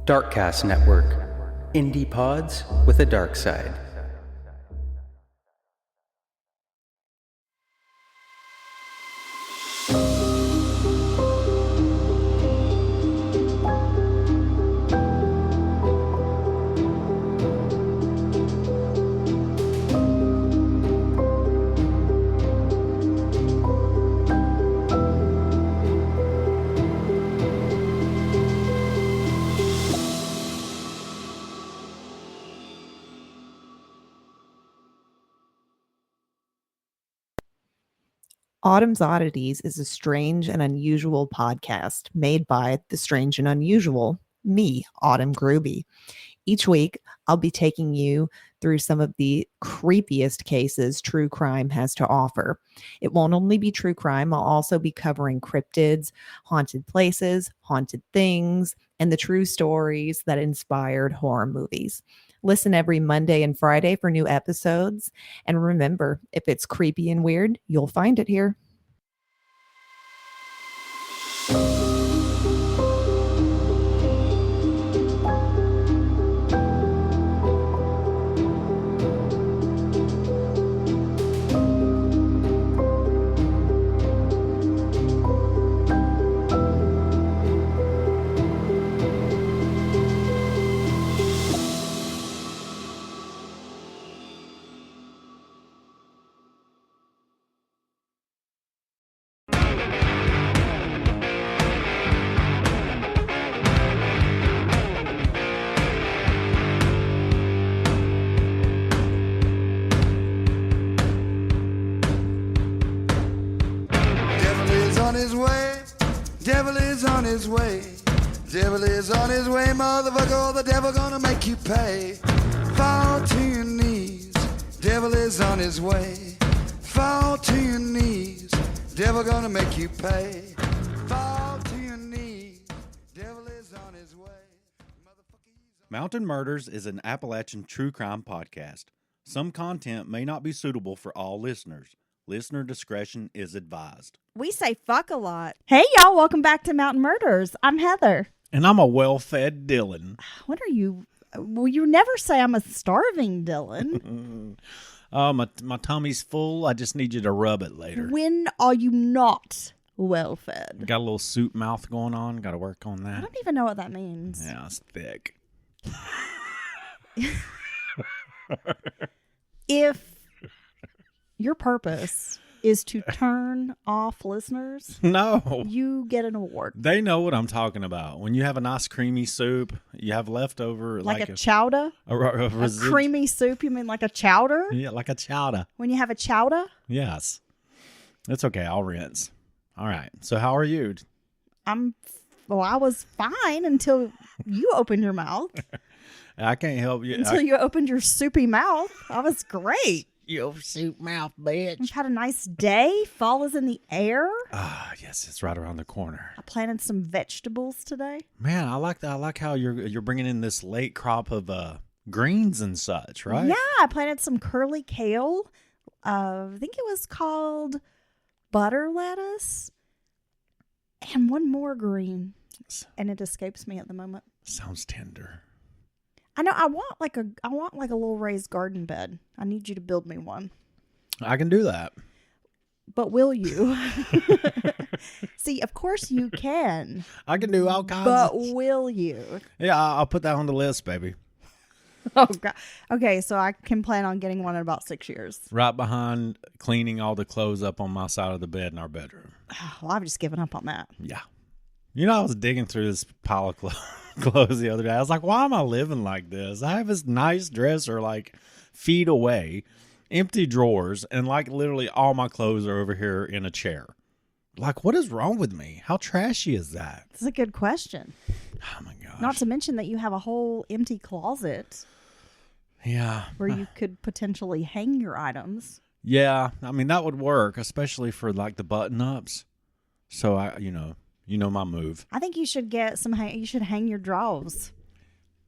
Darkcast Network. Indie pods with a dark side. Autumn's Oddities is a strange and unusual podcast made by the strange and unusual, me, Autumn Gruby. Each week, I'll be taking you through some of the creepiest cases true crime has to offer. It won't only be true crime, I'll also be covering cryptids, haunted places, haunted things, and the true stories that inspired horror movies. Listen every Monday and Friday for new episodes. And remember, if it's creepy and weird, you'll find it here. Devil is on his way. Devil is on his way, motherfucker. The devil gonna make you pay. Fall to your knees. Devil is on his way. Fall to your knees. Devil gonna make you pay. Fall to your knees. Devil is on his way. Mountain Murders is an Appalachian true crime podcast. Some content may not be suitable for all listeners. Listener discretion is advised. We say fuck a lot. Hey, y'all. Welcome back to Mountain Murders. I'm Heather. And I'm a well-fed Dylan. What are you? Well, you never say I'm a starving Dylan. My tummy's full. I just need you to rub it later. When are you not well-fed? Got a little soup mouth going on. Got to work on that. I don't even know what that means. Yeah, it's thick. If your purpose is to turn off listeners, no, you get an award. They know what I'm talking about. When you have a nice creamy soup, you have leftover like a chowder, a creamy soup. You mean like a chowder? Yeah, like a chowder. When you have a chowder? Yes, it's okay. I'll rinse. All right. So how are you? Well, I was fine until you opened your mouth. I can't help you. Until you opened your soupy mouth. I was great. Your soup mouth, bitch. We've had a nice day. Fall is in the air. Ah, yes, it's right around the corner. I planted some vegetables today. Man, I like that. I like how you're bringing in this late crop of greens and such, right? Yeah, I planted some curly kale. I think it was called butter lettuce, and one more green, and it escapes me at the moment. Sounds tender. I know. I want like a little raised garden bed. I need you to build me one. I can do that. But will you? See, of course you can. I can do all kinds. But will you? Yeah, I'll put that on the list, baby. Oh God. Okay, so I can plan on getting one in about 6 years. Right behind cleaning all the clothes up on my side of the bed in our bedroom. Well, I've just given up on that. Yeah. You know, I was digging through this pile of clothes the other day. I was like, why am I living like this? I have this nice dresser like feet away, empty drawers, and like literally all my clothes are over here in a chair. Like, what is wrong with me? How trashy is that? That's a good question. Oh my gosh. Not to mention that you have a whole empty closet. Yeah. Where you could potentially hang your items. Yeah. I mean, that would work, especially for like the button ups. So you know my move. I think you should get you should hang your drawers.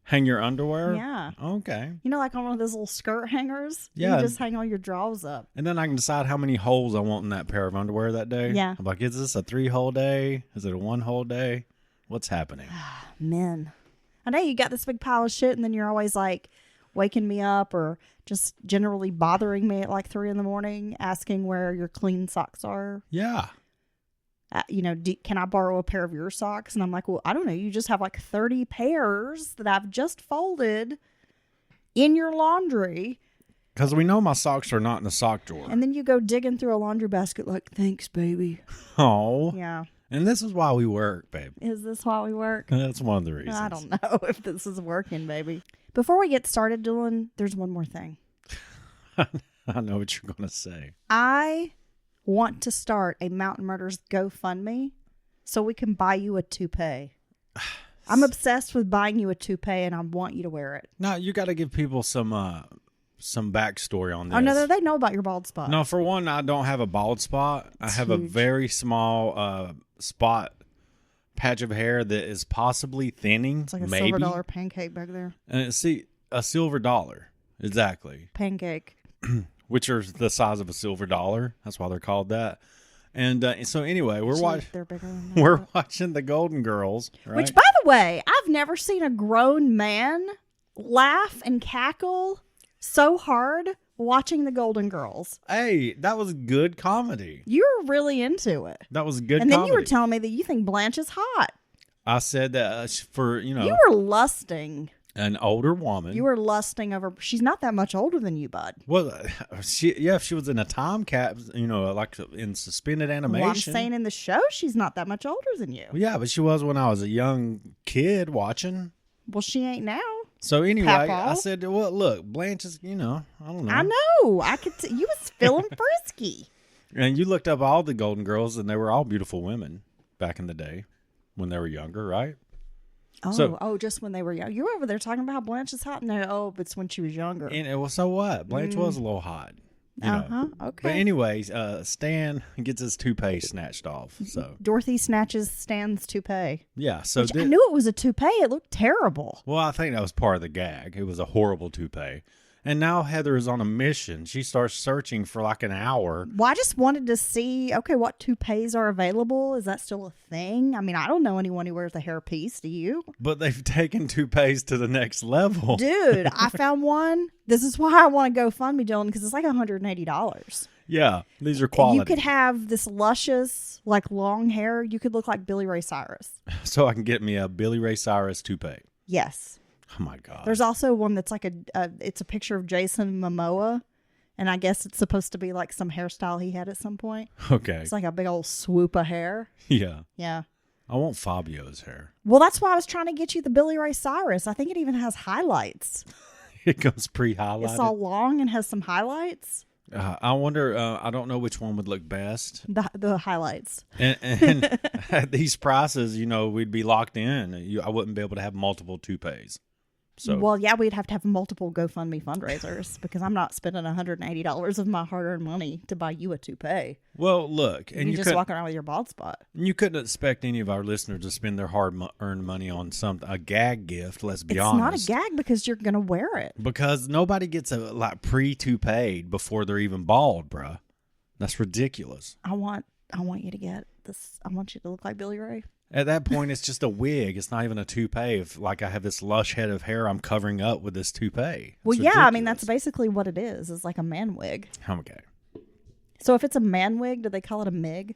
Hang your underwear? Yeah. Okay. You know, like on one of those little skirt hangers? Yeah. You just hang all your drawers up. And then I can decide how many holes I want in that pair of underwear that day. Yeah. I'm like, is this a 3-hole day? Is it a 1-hole day? What's happening? Men. I know you got this big pile of shit, and then you're always like waking me up or just generally bothering me at like 3 a.m, asking where your clean socks are. Yeah. Can I borrow a pair of your socks? And I'm like, well, I don't know. You just have like 30 pairs that I've just folded in your laundry. Because we know my socks are not in the sock drawer. And then you go digging through a laundry basket like, thanks, baby. Oh. Yeah. And this is why we work, babe. Is this why we work? That's one of the reasons. I don't know if this is working, baby. Before we get started, Dylan, there's one more thing. I know what you're going to say. I want to start a Mountain Murders GoFundMe so we can buy you a toupee. I'm obsessed with buying you a toupee, and I want you to wear it. No, you got to give people some backstory on this. Oh, no, they know about your bald spot. No, for one, I don't have a bald spot. I have huge. a very small spot patch of hair that is possibly thinning. It's like a maybe. $silver pancake back there. And see, a silver dollar. Exactly. Pancake. Which are the size of a silver dollar. That's why they're called that. And so anyway, They're bigger than that. we're watching the Golden Girls, right? Which, by the way, I've never seen a grown man laugh and cackle so hard watching the Golden Girls. Hey, that was good comedy. You were really into it. That was good And comedy. then you were telling me that you think Blanche is hot. I said that for, You were lusting. an older woman. You were lusting over. She's not that much older than you, bud. Well, if she was in a time cap, like in suspended animation. Well, I'm saying in the show, she's not that much older than you. Well, yeah, but she was when I was a young kid watching. Well, she ain't now. So anyway, Papa. I said, well, look, Blanche is, I don't know. I know. I could. You was feeling frisky. And you looked up all the Golden Girls, and they were all beautiful women back in the day when they were younger, right? Just when they were young. You were over there talking about how Blanche is hot. No, but it's when she was younger. And so what? Blanche was a little hot. Okay. But anyways, Stan gets his toupee snatched off. So Dorothy snatches Stan's toupee. yeah, so I knew it was a toupee. It looked terrible. well, I think that was part of the gag. It was a horrible toupee. And now Heather is on a mission. She starts searching for like an hour. Well, I just wanted to see, what toupees are available. Is that still a thing? I mean, I don't know anyone who wears a hairpiece. Do you? But they've taken toupees to the next level. Dude, I found one. This is why I want to go fund me, Dylan, because it's like $180. Yeah, these are quality. You could have this luscious, like long hair. You could look like Billy Ray Cyrus. So I can get me a Billy Ray Cyrus toupee. Yes. Oh my God. There's also one that's like it's a picture of Jason Momoa. And I guess it's supposed to be like some hairstyle he had at some point. Okay. It's like a big old swoop of hair. Yeah. Yeah. I want Fabio's hair. Well, that's why I was trying to get you the Billy Ray Cyrus. I think it even has highlights. It comes pre-highlighted. It's all long and has some highlights. I wonder, I don't know which one would look best. The highlights. And at these prices, we'd be locked in. I wouldn't be able to have multiple toupees. So, Well, yeah, we'd have to have multiple GoFundMe fundraisers because I'm not spending $180 of my hard-earned money to buy you a toupee. well, look, and You you just couldn't, walk around with your bald spot. you couldn't expect any of our listeners to spend their hard-earned money on a gag gift. Let's be It's honest. not a gag because you're going to wear it. Because nobody gets pre-toupeed before they're even bald, bruh. That's ridiculous. I want you to get this. I want you to look like Billy Ray. At that point, it's just a wig. It's not even a toupee. If I have this lush head of hair, I'm covering up with this toupee. Well, It's yeah, I mean, ridiculous. that's basically what it is. It's like a man wig. Okay. So if it's a man wig, do they call it a MIG?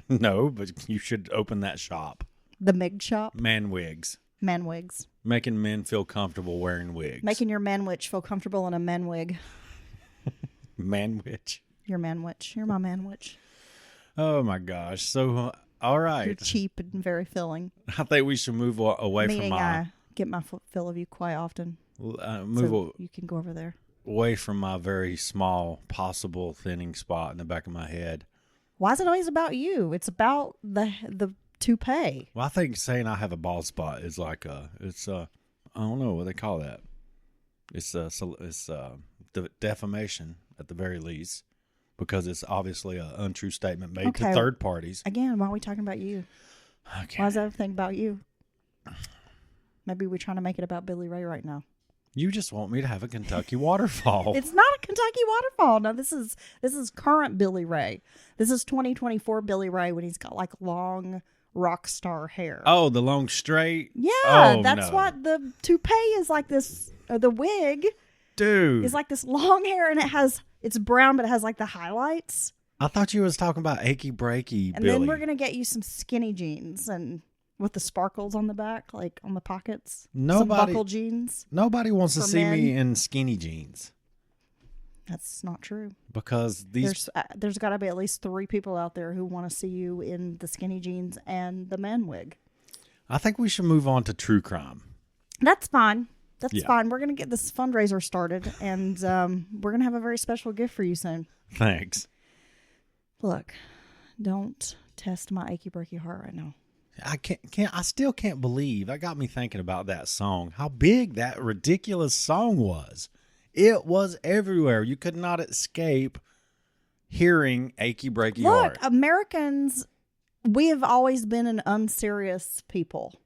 No, but you should open that shop. The MIG shop? Man wigs. Man wigs. Making men feel comfortable wearing wigs. Making your man witch feel comfortable in a man wig. Man witch. Your man witch. You're my man witch. Oh my gosh. So, all You're right. cheap and very filling. I think we should move away Meaning from I get my fill of you quite often. move You can go over there. away from my very small possible thinning spot in the back of my head. Why is it always about you? It's about the toupee. Well, I think saying I have a bald spot is like I don't know what they call that. It's defamation at the very least, because it's obviously an untrue statement made to Okay. third parties. Again, why are we talking about you? Okay. Why is everything about you? Maybe we're trying to make it about Billy Ray right now. You just want me to have a Kentucky waterfall. It's not a Kentucky waterfall. No, this is current Billy Ray. This is 2024 Billy Ray when he's got like long rock star hair. Oh, the long straight? Yeah, Oh, that's no. what the toupee is like this, or the wig Dude. is like this long hair, and it's brown, but it has like the highlights. I thought you was talking about achy breaky And Billy. then we're going to get you some skinny jeans and with the sparkles on the back, like on the pockets. Some buckle jeans. Nobody wants to for see me men. in skinny jeans That's not true. because these There's got to be at least 3 people out there who want to see you in the skinny jeans and the man wig. I think we should move on to true crime. That's fine. That's Yeah. fine. We're going to get this fundraiser started, and we're going to have a very special gift for you soon. Thanks. Look, don't test my achy breaky heart right now. I still can't believe that got me thinking about that song. How big that ridiculous song was. It was everywhere. You could not escape hearing achy breaky heart. Look, Americans, we have always been an unserious people.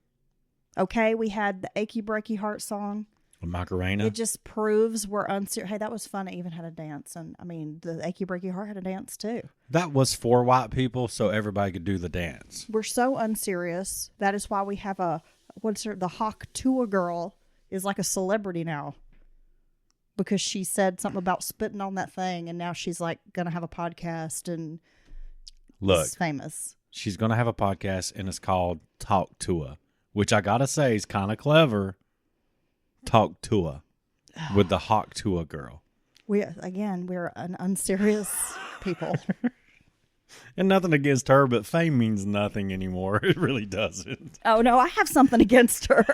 Okay, we had the achy breaky heart song. Macarena. It just proves we're unserious. Hey, that was fun. It even had a dance. And I mean, the achy breaky heart had a dance too. That was for white people, so everybody could do the dance. We're so unserious. That is why we have the Hawk Tua girl is like a celebrity now. Because she said something about spitting on that thing, and now she's like going to have a podcast and Look, is famous. she's going to have a podcast, and it's called Talk to Her, which I got to say is kind of clever. Talk to Her with the Hawk Tua girl. We're an unserious people. And nothing against her, but fame means nothing anymore. It really doesn't. Oh, no, I have something against her.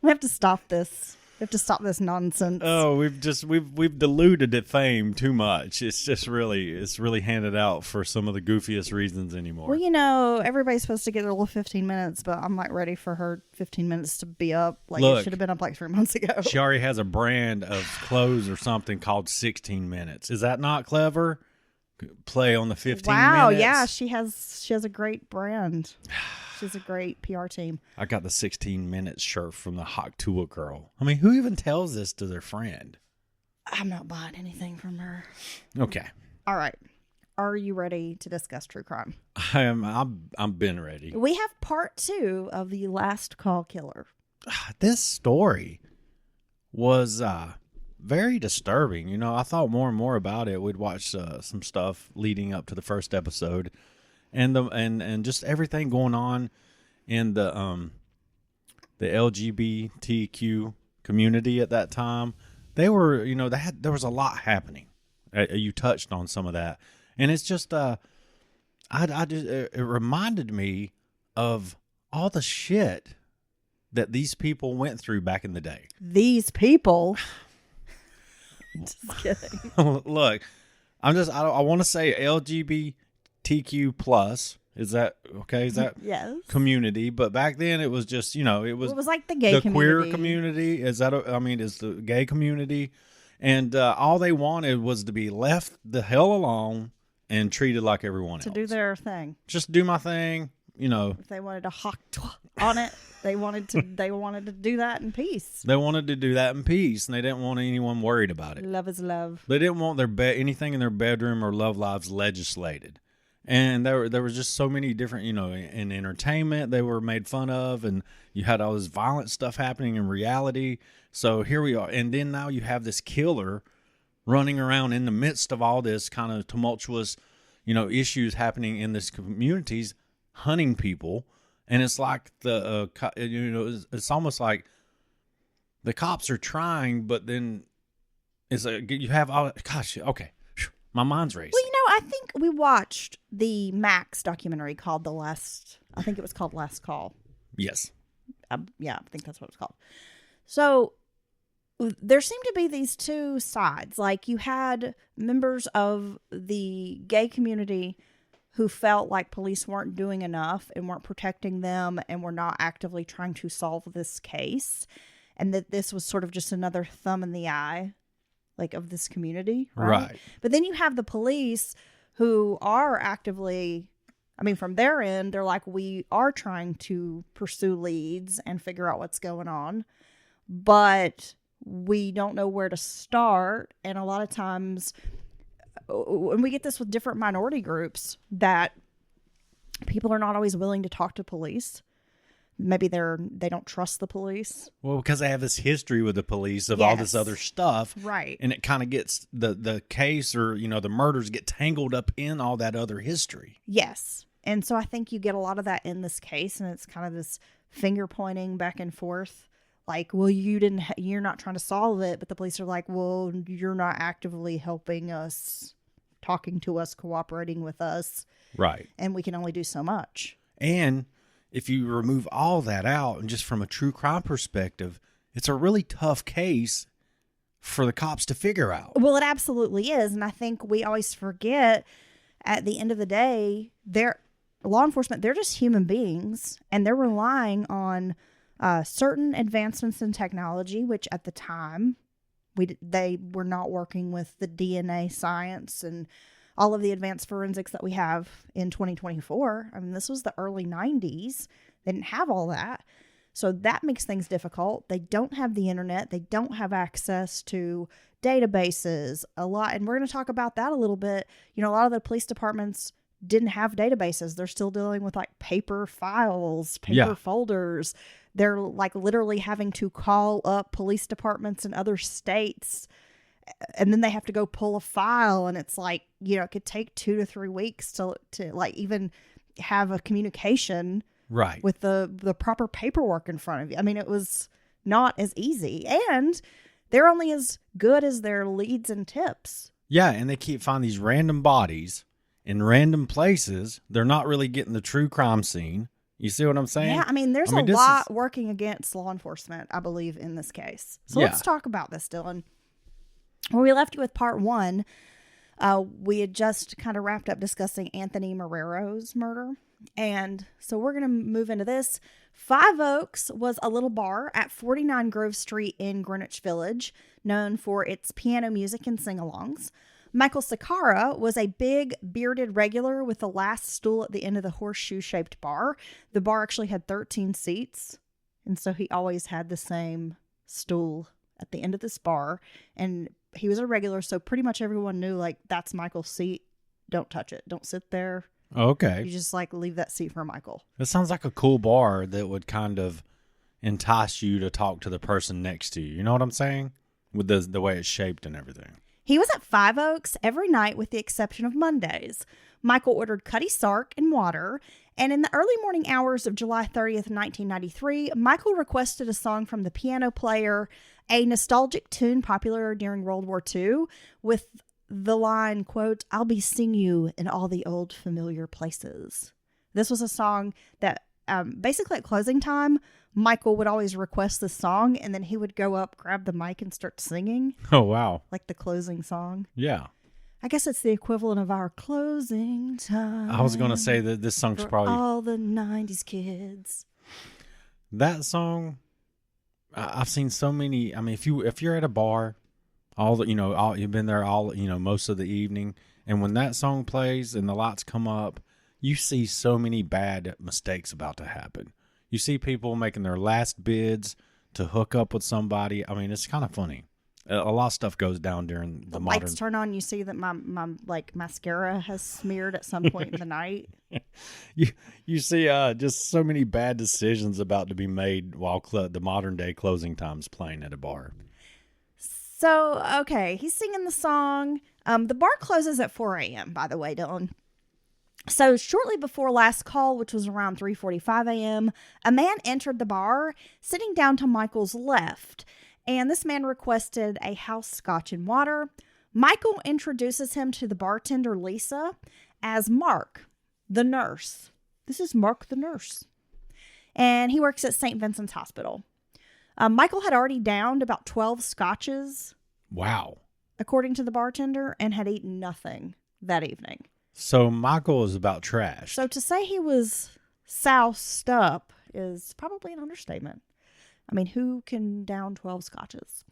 We have to stop this. We have to stop this nonsense. Oh, we've diluted the fame too much. It's really handed out for some of the goofiest reasons anymore. Well, everybody's supposed to get their little 15 minutes, but I'm like ready for her 15 minutes to be up. Like Look, it should have been up like 3 months ago. She already has a brand of clothes or something called 16 Minutes. Is that not clever? Play on the 15 Wow, minutes. yeah, she has a great brand. She has a great PR team. I got the 16 Minutes shirt from the Hawk Tua girl. I mean, who even tells this to their friend? I'm not buying anything from her. Okay. All right. Are you ready to discuss true crime? I'm been ready. We have part 2 of the Last Call Killer. This story was very disturbing. You know, I thought more and more about it. We'd watched some stuff leading up to the first episode, and just everything going on in the LGBTQ community at that time. They were, there was a lot happening. You touched on some of that, and it's just it reminded me of all the shit that these people went through back in the day. These people. Just kidding. Look, I want to say LGBTQ plus. Is that okay? Is that Yes. community? But back then it was just, it was like the gay the community. queer community. Is that? Is the gay community, and all they wanted was to be left the hell alone and treated like everyone else. To do their thing. Just do my thing. If they wanted to hawk on it, they wanted to do that in peace. They wanted to do that in peace, and they didn't want anyone worried about it. Love is love. They didn't want their anything in their bedroom or love lives legislated. And there was just so many different, in entertainment they were made fun of, and you had all this violent stuff happening in reality. So here we are. And then now you have this killer running around in the midst of all this kind of tumultuous, issues happening in this communities, hunting people. And it's like it's almost like the cops are trying, but then it's like you have all, gosh, okay. My mind's racing. Well, I think we watched the Max documentary called I think it was called Last Call. Yes. Yeah, I think that's what it's called. So there seemed to be these two sides. Like you had members of the gay community who felt like police weren't doing enough and weren't protecting them and were not actively trying to solve this case. And that this was sort of just another thumb in the eye, like, of this community. Right. But then you have the police who are actively, from their end, they're like, we are trying to pursue leads and figure out what's going on, but we don't know where to start. And a lot of times, and we get this with different minority groups, that People are not always willing to talk to police. Maybe they don't trust the police. Well, because they have this history with the police of all this Yes. other stuff. Right. And it kind of gets the case or, the murders get tangled up in all that other history. Yes. And so I think you get a lot of that in this case, and it's kind of this finger pointing back and forth. Like, well, you're not trying to solve it, but the police are like, well, you're not actively helping us, talking to us, cooperating with us. Right. And we can only do so much. And if you remove all that out and just from a true crime perspective, it's a really tough case for the cops to figure out. Well, it absolutely is. And I think we always forget at the end of the day, law enforcement, they're just human beings, and they're relying on certain advancements in technology, which at the time they were not working with the DNA science and all of the advanced forensics that we have in 2024. I mean, this was the early 90s. They didn't have all that. So that makes things difficult. They don't have the internet. They don't have access to databases a lot. And we're going to talk about that a little bit. A lot of the police departments didn't have databases. They're still dealing with like paper files, paper folders. They're like literally having to call up police departments in other states, and then they have to go pull a file, and it's like, it could take 2 to 3 weeks to like even have a communication right with the proper paperwork in front of you. I mean, it was not as easy, and they're only as good as their leads and tips. Yeah, and they keep finding these random bodies in random places. They're not really getting the true crime scene. You see what I'm saying? Yeah, I mean, there's a lot working against law enforcement, I believe, in this case. So let's talk about this, Dylan. When we left you with part 1, we had just kind of wrapped up discussing Anthony Marrero's murder. And so we're going to move into this. Five Oaks was a little bar at 49 Grove Street in Greenwich Village, known for its piano music and sing-alongs. Michael Sakara was a big, bearded regular with the last stool at the end of the horseshoe-shaped bar. The bar actually had 13 seats, and so he always had the same stool at the end of this bar. And he was a regular, so pretty much everyone knew, like, that's Michael's seat. Don't touch it. Don't sit there. Okay. You just, like, leave that seat for Michael. That sounds like a cool bar that would kind of entice you to talk to the person next to you. You know what I'm saying? With the way it's shaped and everything. He was at Five Oaks every night with the exception of Mondays. Michael ordered Cutty Sark and water, and in the early morning hours of July 30th, 1993, Michael requested a song from the piano player, a nostalgic tune popular during World War II, with the line, quote, "I'll be seeing you in all the old familiar places." This was a song that basically at closing time, Michael would always request the song, and then he would go up, grab the mic, and start singing. Oh, wow. Like the closing song. Yeah. I guess it's the equivalent of our closing time. I was going to say that this song's for probably... all the 90s kids. That song, I've seen so many... I mean, if you're at a bar, you've been there most of the evening, and when that song plays and the lights come up, you see so many bad mistakes about to happen. You see people making their last bids to hook up with somebody. I mean, it's kind of funny. A lot of stuff goes down during the modern... lights turn on, you see that my like mascara has smeared at some point in the night. You see just so many bad decisions about to be made while the modern day closing time's playing at a bar. So, okay, he's singing the song. The bar closes at 4 a.m., by the way, Dylan. So shortly before last call, which was around 3:45 a.m., a man entered the bar, sitting down to Michael's left, and this man requested a house scotch and water. Michael introduces him to the bartender, Lisa, as Mark, the nurse. This is Mark, the nurse. And he works at St. Vincent's Hospital. Michael had already downed about 12 scotches. Wow. According to the bartender, and had eaten nothing that evening. So Michael is about trash. So to say he was soused up is probably an understatement. I mean, who can down 12 scotches?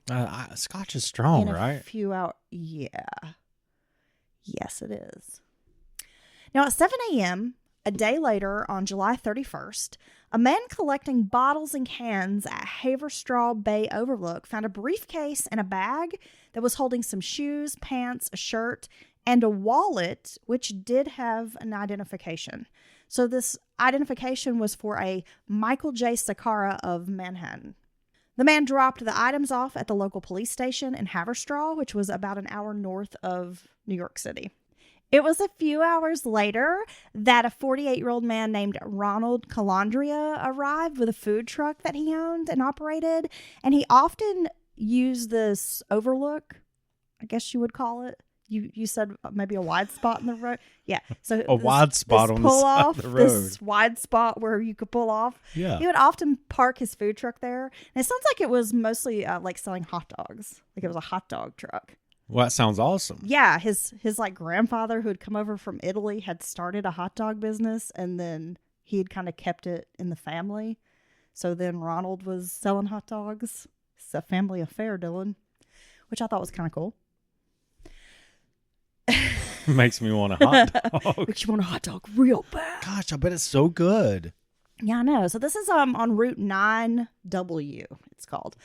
Scotch is strong, in right? a few hours. Yeah. Yes, it is. Now, at 7 a.m., a day later, on July 31st, a man collecting bottles and cans at Haverstraw Bay Overlook found a briefcase and a bag that was holding some shoes, pants, a shirt, and a wallet, which did have an identification. So this identification was for a Michael J. Sakara of Manhattan. The man dropped the items off at the local police station in Haverstraw, which was about an hour north of New York City. It was a few hours later that a 48-year-old man named Ronald Calandria arrived with a food truck that he owned and operated, and he often used this overlook, I guess you would call it. You said maybe a wide spot in the road. Yeah. So wide spot on the side of the road. This wide spot where you could pull off. Yeah. He would often park his food truck there. And it sounds like it was mostly like selling hot dogs. Like it was a hot dog truck. Well, that sounds awesome. Yeah. His like grandfather who had come over from Italy had started a hot dog business, and then he had kind of kept it in the family. So then Ronald was selling hot dogs. It's a family affair, Dylan, which I thought was kind of cool. Makes me want a hot dog. Makes you want a hot dog real bad. Gosh, I bet it's so good. Yeah, I know. So this is on Route 9W, it's called.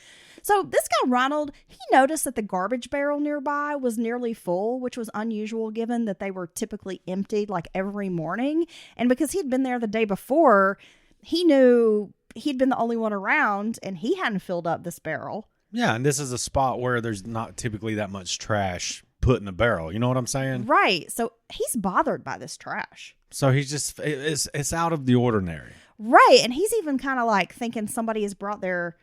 So this guy, Ronald, he noticed that the garbage barrel nearby was nearly full, which was unusual given that they were typically emptied like every morning. And because he'd been there the day before, he knew he'd been the only one around and he hadn't filled up this barrel. Yeah, and this is a spot where there's not typically that much trash put in a barrel. You know what I'm saying? Right. So he's bothered by this trash. So he's just, it's out of the ordinary. Right. And he's even kind of like thinking somebody has brought their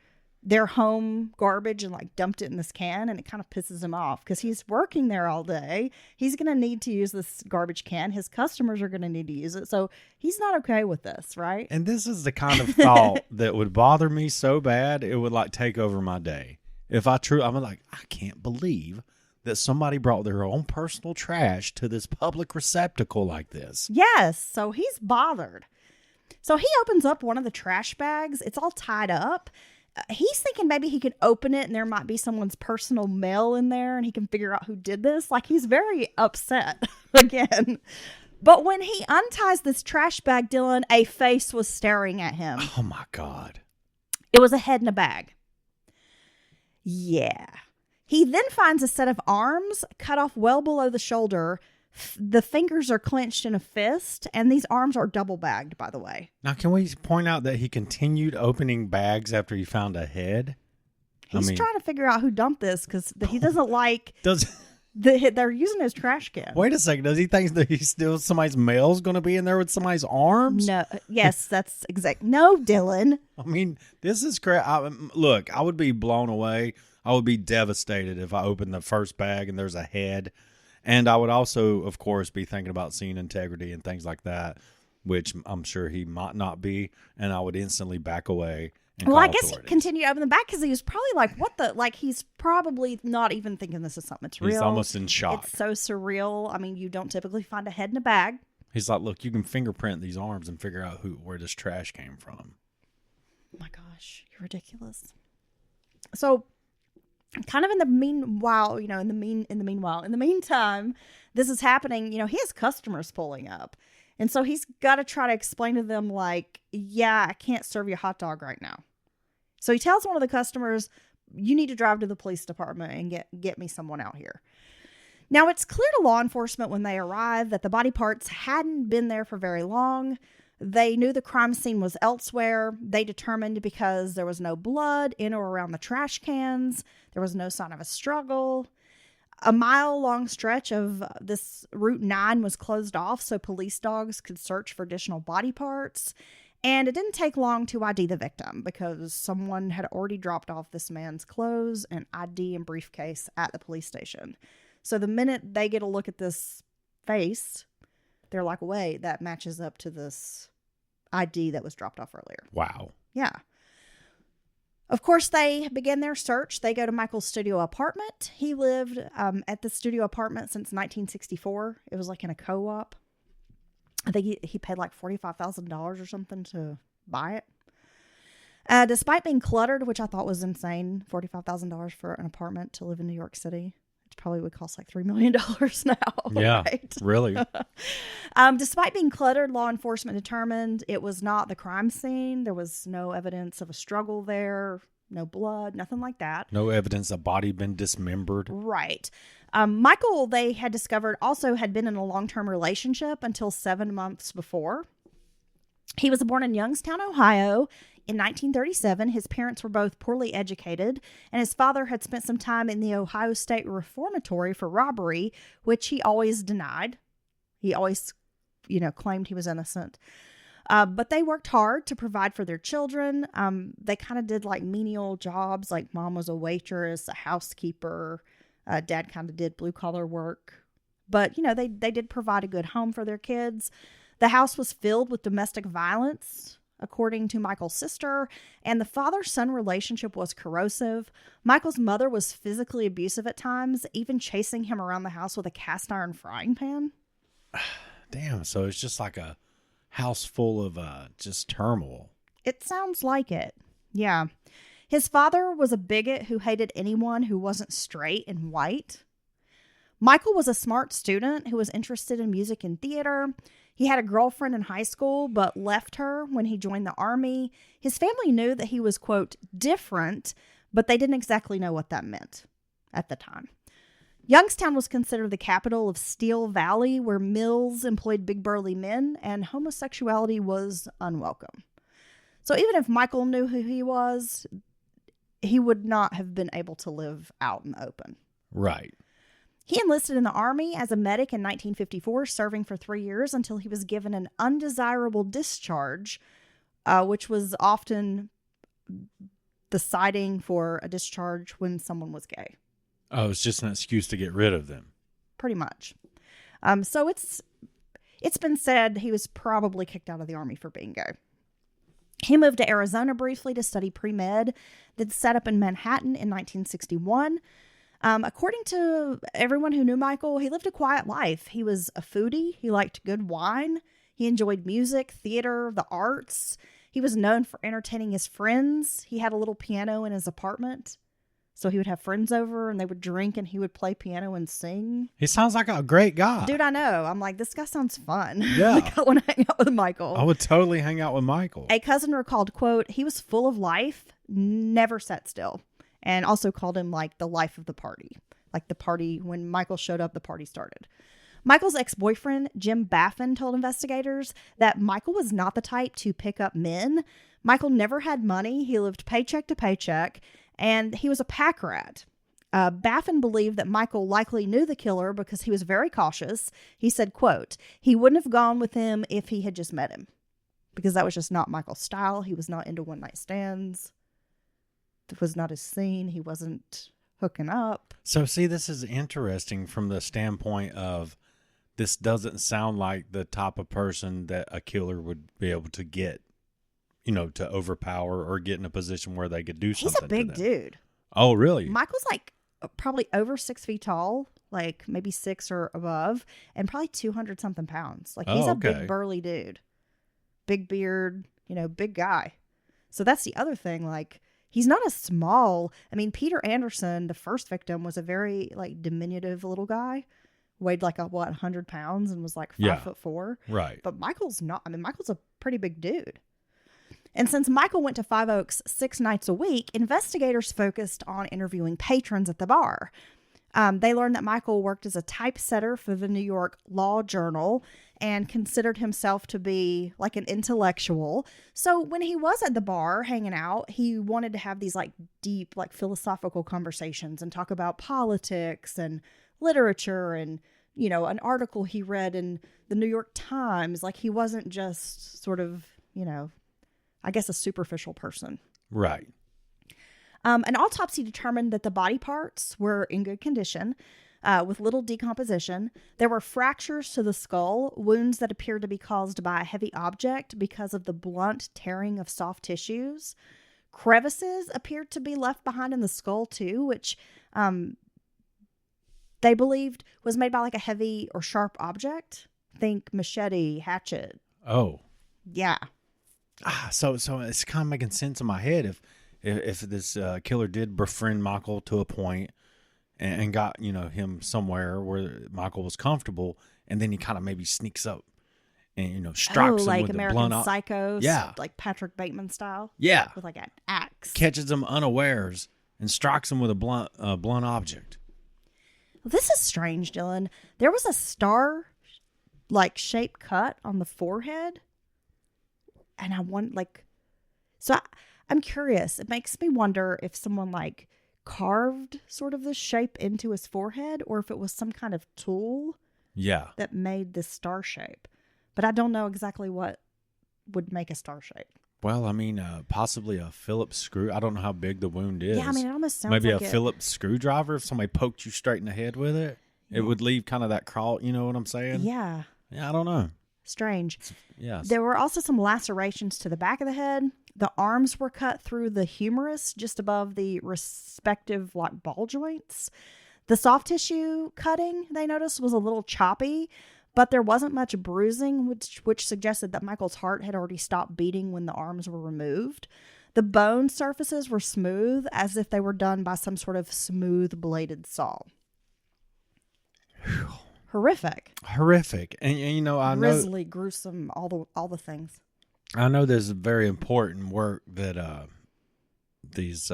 home garbage and like dumped it in this can, and it kind of pisses him off because he's working there all day. He's going to need to use this garbage can. His customers are going to need to use it. So he's not okay with this, right? And this is the kind of thought that would bother me so bad, it would like take over my day. If I'm like, I can't believe that somebody brought their own personal trash to this public receptacle like this. Yes. So he's bothered. So he opens up one of the trash bags. It's all tied up. He's thinking maybe he could open it and there might be someone's personal mail in there and he can figure out who did this. Like, he's very upset again. But when he unties this trash bag, Dylan, a face was staring at him. Oh my God. It was a head in a bag. Yeah. He then finds a set of arms cut off well below the shoulder. The fingers are clenched in a fist, and these arms are double bagged, by the way. Now, can we point out that he continued opening bags after he found a head? He's trying to figure out who dumped this because he doesn't like they're using his trash can. Wait a second. Does he think that somebody's mail's going to be in there with somebody's arms? No. Yes, that's exact. No, Dylan. I mean, this is crazy. Look, I would be blown away. I would be devastated if I opened the first bag and there's a head. And I would also, of course, be thinking about scene integrity and things like that, which I'm sure he might not be. And I would instantly back away. And well, I guess authorities. he continued to open the back because he was probably like, what the? Like, he's probably not even thinking this is something that's real. He's almost in shock. It's so surreal. I mean, you don't typically find a head in a bag. He's like, look, you can fingerprint these arms and figure out where this trash came from. Oh my gosh, you're ridiculous. So, kind of in the meanwhile, in the meantime, this is happening, he has customers pulling up. And so he's got to try to explain to them like, yeah, I can't serve you a hot dog right now. So he tells one of the customers, you need to drive to the police department and get me someone out here. Now, it's clear to law enforcement when they arrived that the body parts hadn't been there for very long. They knew the crime scene was elsewhere. They determined because there was no blood in or around the trash cans, there was no sign of a struggle. A mile-long stretch of this Route 9 was closed off so police dogs could search for additional body parts. And it didn't take long to ID the victim because someone had already dropped off this man's clothes and ID and briefcase at the police station. So the minute they get a look at this face, they're like, wait, that matches up to this ID that was dropped off earlier. Wow. Yeah. Of course, they begin their search. They go to Michael's studio apartment. He lived at the studio apartment since 1964. It was like in a co-op. I think he paid like $45,000 or something to buy it. Despite being cluttered, which I thought was insane, $45,000 for an apartment to live in New York City. It probably would cost like $3 million now. Yeah, right? Really. Despite being cluttered, law enforcement determined it was not the crime scene. There was no evidence of a struggle there, no blood, nothing like that. No evidence a body been dismembered. Right. Michael, they had discovered, also had been in a long-term relationship until 7 months before. He was born in Youngstown, Ohio in 1937. His parents were both poorly educated, and his father had spent some time in the Ohio State Reformatory for robbery, which he always denied. He always, claimed he was innocent. But they worked hard to provide for their children. They kind of did like menial jobs, like mom was a waitress, a housekeeper. Dad kind of did blue collar work. But, they did provide a good home for their kids. The house was filled with domestic violence, according to Michael's sister, and the father-son relationship was corrosive. Michael's mother was physically abusive at times, even chasing him around the house with a cast iron frying pan. Damn, so it's just like a house full of just turmoil. It sounds like it. Yeah. His father was a bigot who hated anyone who wasn't straight and white. Michael was a smart student who was interested in music and theater. He had a girlfriend in high school, but left her when he joined the Army. His family knew that he was, quote, different, but they didn't exactly know what that meant at the time. Youngstown was considered the capital of Steel Valley, where mills employed big burly men, and homosexuality was unwelcome. So even if Michael knew who he was, he would not have been able to live out in the open. Right. He enlisted in the Army as a medic in 1954, serving for 3 years until he was given an undesirable discharge, which was often the citing for a discharge when someone was gay. Oh, it's just an excuse to get rid of them. Pretty much. So it's been said he was probably kicked out of the Army for being gay. He moved to Arizona briefly to study pre-med, then set up in Manhattan in 1961. According to everyone who knew Michael, he lived a quiet life. He was a foodie. He liked good wine. He enjoyed music, theater, the arts. He was known for entertaining his friends. He had a little piano in his apartment. So he would have friends over and they would drink and he would play piano and sing. He sounds like a great guy. Dude, I know. I'm like, this guy sounds fun. Yeah. Like, I want to hang out with Michael. I would totally hang out with Michael. A cousin recalled, quote, he was full of life, never sat still. And also called him like the life of the party. Like the party, when Michael showed up, the party started. Michael's ex-boyfriend, Jim Baffin, told investigators that Michael was not the type to pick up men. Michael never had money. He lived paycheck to paycheck, and he was a pack rat. Baffin believed that Michael likely knew the killer because he was very cautious. He said, quote, he wouldn't have gone with him if he had just met him because that was just not Michael's style. He was not into one-night stands. It was not his scene. He wasn't hooking up. So, see, this is interesting from the standpoint of this doesn't sound like the type of person that a killer would be able to get, to overpower or get in a position where they could do something. He's a big dude. Oh, really? Michael's like probably over 6 feet tall, like maybe 6 or above, and probably 200 something pounds. Like he's a big burly dude. Big beard, big guy. So that's the other thing. Like, he's not a small. I mean, Peter Anderson, the first victim, was a very like diminutive little guy, weighed like 100 pounds and was like 5'4". Right. But Michael's not. I mean, Michael's a pretty big dude. And since Michael went to Five Oaks 6 nights a week, investigators focused on interviewing patrons at the bar. They learned that Michael worked as a typesetter for the New York Law Journal and considered himself to be like an intellectual. So when he was at the bar hanging out, he wanted to have these like deep, like philosophical conversations and talk about politics and literature and, an article he read in the New York Times. Like he wasn't just sort of, I guess a superficial person. Right. An autopsy determined that the body parts were in good condition, with little decomposition. There were fractures to the skull, wounds that appeared to be caused by a heavy object because of the blunt tearing of soft tissues. Crevices appeared to be left behind in the skull too, which they believed was made by like a heavy or sharp object. Think machete, hatchet. Oh. Yeah. So it's kind of making sense in my head if this killer did befriend Michael to a point and got, him somewhere where Michael was comfortable, and then he kind of maybe sneaks up and, strikes him like with American a blunt Psycho, yeah, like Patrick Bateman style. Yeah. With like an axe. Catches him unawares and strikes him with a blunt object. Well, this is strange, Dylan. There was a star like shaped cut on the forehead. And I want I'm curious. It makes me wonder if someone like carved sort of this shape into his forehead, or if it was some kind of tool Yeah. that made this star shape. But I don't know exactly what would make a star shape. Well, I mean, possibly a Phillips screw. I don't know how big the wound is. Yeah, I mean, it almost sounds maybe like a Phillips screwdriver. If somebody poked you straight in the head with it, it would leave kind of that crawl. You know what I'm saying? Yeah. Yeah, I don't know. Strange. Yeah. There were also some lacerations to the back of the head. The arms were cut through the humerus just above the respective like ball joints. The soft tissue cutting, they noticed, was a little choppy, but there wasn't much bruising, which suggested that Michael's heart had already stopped beating when the arms were removed. The bone surfaces were smooth, as if they were done by some sort of smooth-bladed saw. Horrific. And you know, I know Grisly, gruesome, all the things. I know there's very important work that these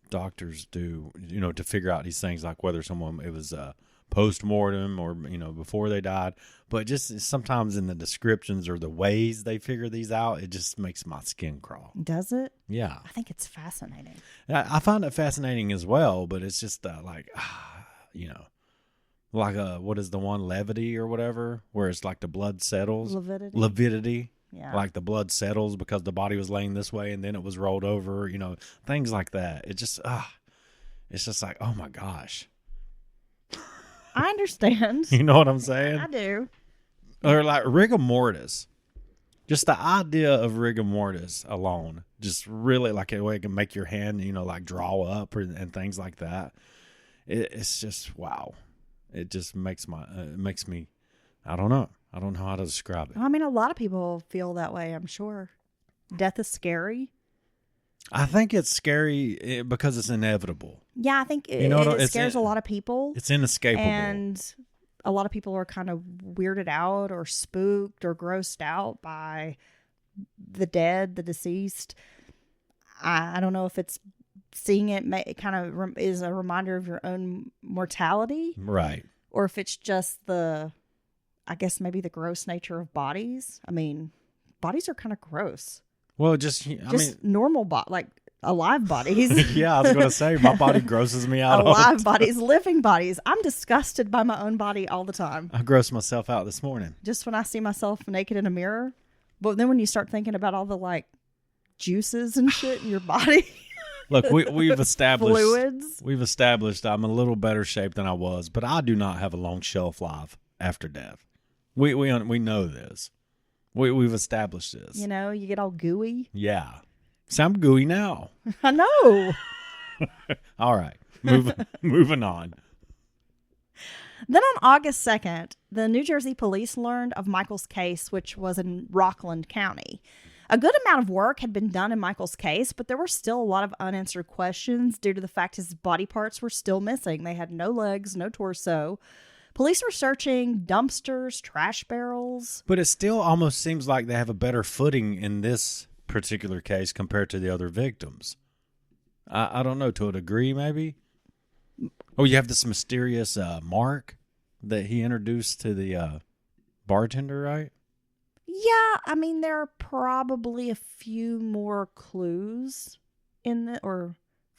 doctors do, you know, to figure out these things, like whether it was post-mortem or, you know, before they died. But just sometimes in the descriptions or the ways they figure these out, it just makes my skin crawl. Does it? Yeah. I think it's fascinating. I find it fascinating as well, but it's just you know, like what is the one, levity or whatever, where it's like the blood settles. Lividity. Yeah. Like the blood settles because the body was laying this way and then it was rolled over, you know, things like that. It just, it's just like, oh my gosh. I understand. You know what I'm saying? I do. Or like rigor mortis. Just the idea of rigor mortis alone, just really like a way it can make your hand, you know, like draw up and things like that. It's just, wow. It just makes me, I don't know. I don't know how to describe it. I mean, a lot of people feel that way, I'm sure. Death is scary. I think it's scary because it's inevitable. Yeah, I think You know what, it it's scares in- a lot of people. It's inescapable. And a lot of people are kind of weirded out or spooked or grossed out by the dead, the deceased. I don't know if it's seeing it kind of is a reminder of your own mortality. Right. Or if it's just I guess maybe the gross nature of bodies. I mean, bodies are kind of gross. Well, Normal like alive bodies. Yeah, I was going to say, my body grosses me out. Alive bodies, living bodies. I'm disgusted by my own body all the time. I grossed myself out this morning. Just when I see myself naked in a mirror. But then when you start thinking about all the like juices and shit in your body. Look, we've established fluids. We've established I'm a little better shape than I was, but I do not have a long shelf life after death. We know this. We've established this. You know, you get all gooey. Yeah. So I'm gooey now. I know. All right. Moving on. Then on August 2nd, the New Jersey police learned of Michael's case, which was in Rockland County. A good amount of work had been done in Michael's case, but there were still a lot of unanswered questions due to the fact his body parts were still missing. They had no legs, no torso. Police were searching dumpsters, trash barrels. But it still almost seems like they have a better footing in this particular case compared to the other victims. I don't know, to a degree, maybe. Oh, you have this mysterious mark that he introduced to the bartender, right? Yeah, I mean, there are probably a few more clues or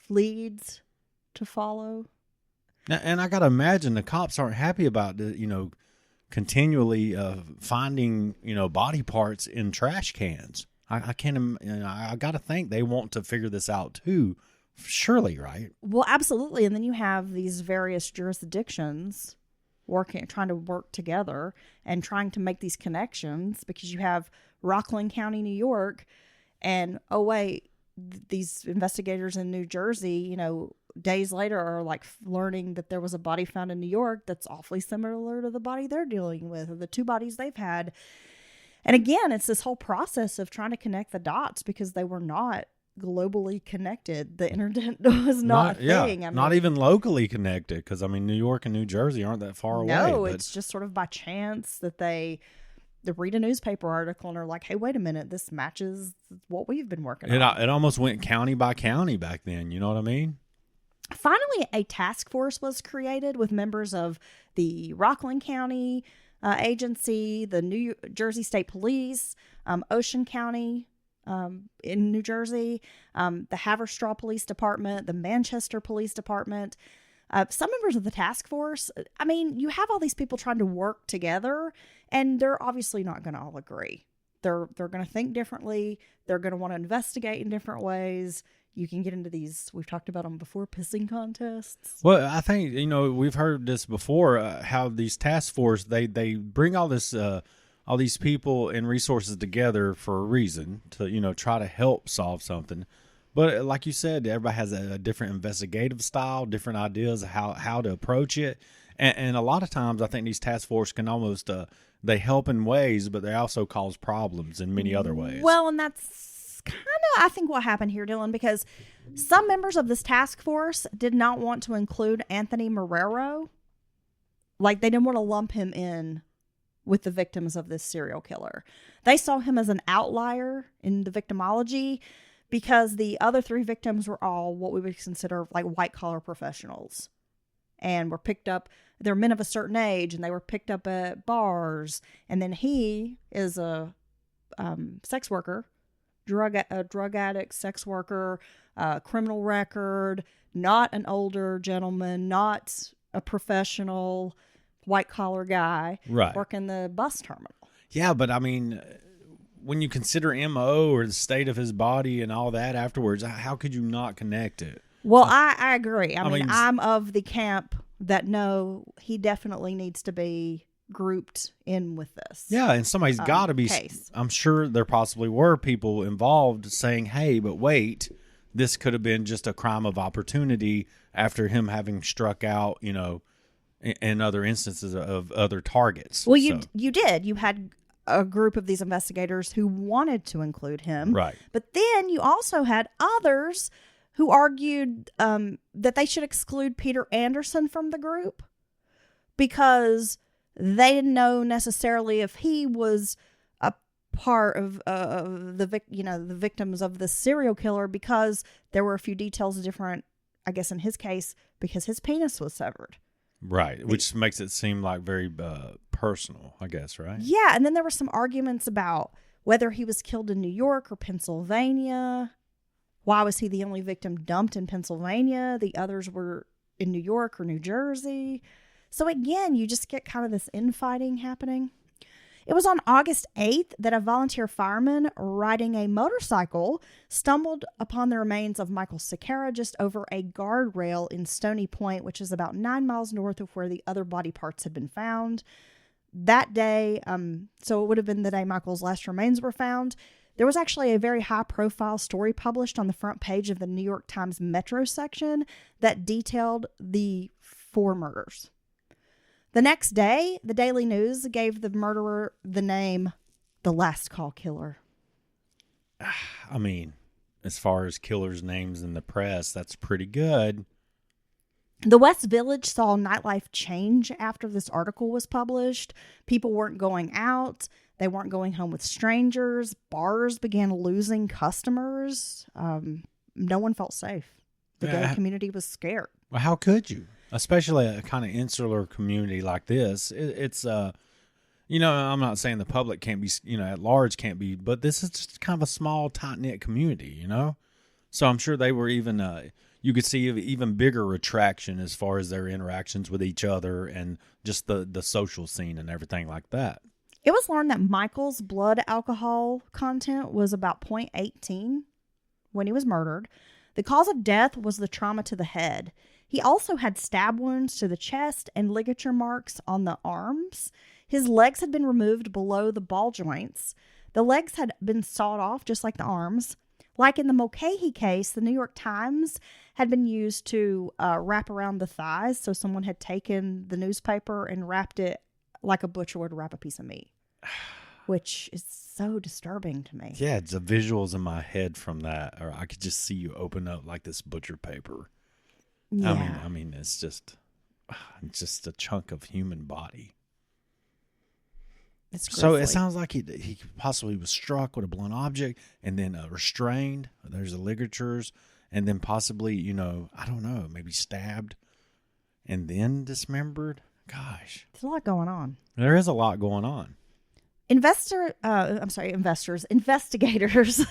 leads to follow. And I got to imagine the cops aren't happy about continually finding, body parts in trash cans. I can't, I got to think they want to figure this out too. Surely, right? Well, absolutely. And then you have these various jurisdictions trying to work together and trying to make these connections, because you have Rockland County, New York, and these investigators in New Jersey, days later are like learning that there was a body found in New York that's awfully similar to the body they're dealing with, or the two bodies they've had. And again, it's this whole process of trying to connect the dots, because they were not globally connected. The internet was not a thing. Yeah, not even locally connected, because New York and New Jersey aren't that far away. No, it's just sort of by chance that they read a newspaper article and are like, hey, wait a minute, this matches what we've been working on. It almost went county by county back then, you know what I mean? Finally, a task force was created with members of the Rockland County agency, the New Jersey State Police, Ocean County in New Jersey, the Haverstraw Police Department, the Manchester Police Department, some members of the task force. I mean, you have all these people trying to work together, and they're obviously not going to all agree. They're going to think differently. They're going to want to investigate in different ways. You can get into these, we've talked about them before, pissing contests. Well, I think, we've heard this before, how these task force, they bring all these people and resources together for a reason to, try to help solve something. But like you said, everybody has a different investigative style, different ideas of how to approach it. And a lot of times I think these task force can almost, they help in ways, but they also cause problems in many other ways. Well, and that's kind of, I think, what happened here, Dylan, because some members of this task force did not want to include Anthony Marrero. Like, they didn't want to lump him in with the victims of this serial killer. They saw him as an outlier in the victimology because the other 3 victims were all what we would consider like white-collar professionals and were picked up. They're men of a certain age, and they were picked up at bars. And then he is a sex worker, a drug addict, sex worker, criminal record, not an older gentleman, not a professional white-collar guy working the bus terminal. Yeah, but I mean, when you consider MO or the state of his body and all that afterwards, how could you not connect it? Well, I agree. I mean, I'm of the camp that no, he definitely needs to be grouped in with this. Yeah, and somebody's got to be. Case. I'm sure there possibly were people involved saying, "Hey, but wait, this could have been just a crime of opportunity after him having struck out, in other instances of other targets." Well, you did. You had a group of these investigators who wanted to include him, right? But then you also had others who argued that they should exclude Peter Anderson from the group because they didn't know necessarily if he was a part of the victims of the serial killer, because there were a few details different, I guess, in his case, because his penis was severed. Right, which makes it seem like very personal, I guess, right? Yeah, and then there were some arguments about whether he was killed in New York or Pennsylvania. Why was he the only victim dumped in Pennsylvania? The others were in New York or New Jersey. So again, you just get kind of this infighting happening. It was on August 8th that a volunteer fireman riding a motorcycle stumbled upon the remains of Michael Sequeira just over a guardrail in Stony Point, which is about 9 miles north of where the other body parts had been found. That day, so it would have been the day Michael's last remains were found, there was actually a very high-profile story published on the front page of the New York Times Metro section that detailed the 4 murders. The next day, the Daily News gave the murderer the name the Last Call Killer. I mean, as far as killers' names in the press, that's pretty good. The West Village saw nightlife change after this article was published. People weren't going out. They weren't going home with strangers. Bars began losing customers. No one felt safe. The gay community was scared. Well, how could you? Especially a kind of insular community like this. It's, I'm not saying the public can't be, at large can't be, but this is just kind of a small, tight-knit community, So I'm sure they were even, you could see even bigger attraction as far as their interactions with each other and just the social scene and everything like that. It was learned that Michael's blood alcohol content was about 0.18 when he was murdered. The cause of death was the trauma to the head. He also had stab wounds to the chest and ligature marks on the arms. His legs had been removed below the ball joints. The legs had been sawed off just like the arms. Like in the Mulcahy case, the New York Times had been used to wrap around the thighs. So someone had taken the newspaper and wrapped it like a butcher would wrap a piece of meat, which is so disturbing to me. Yeah, it's the visuals in my head from that. Or I could just see you open up like this butcher paper. Yeah. I mean, it's just a chunk of human body. It's so it grisly. sounds like he possibly was struck with a blunt object and then restrained. There's the ligatures, and then possibly, I don't know, maybe stabbed and then dismembered. Gosh, There's a lot going on. there is a lot going on. Investigators.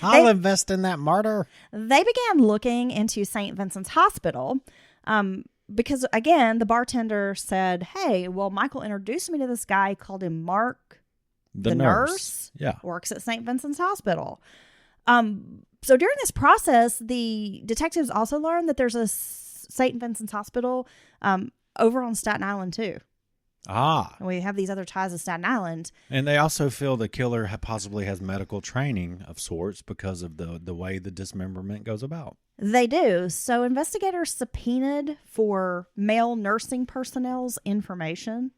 I'll invest in that martyr. They began looking into St. Vincent's Hospital because, again, the bartender said, hey, well, Michael introduced me to this guy. He called him Mark, the nurse. Yeah. Works at St. Vincent's Hospital. So during this process, the detectives also learned that there's a St. Vincent's Hospital over on Staten Island, too. Ah. We have these other ties to Staten Island. And they also feel the killer possibly has medical training of sorts because of the way the dismemberment goes about. They do. So investigators subpoenaed for male nursing personnel's information.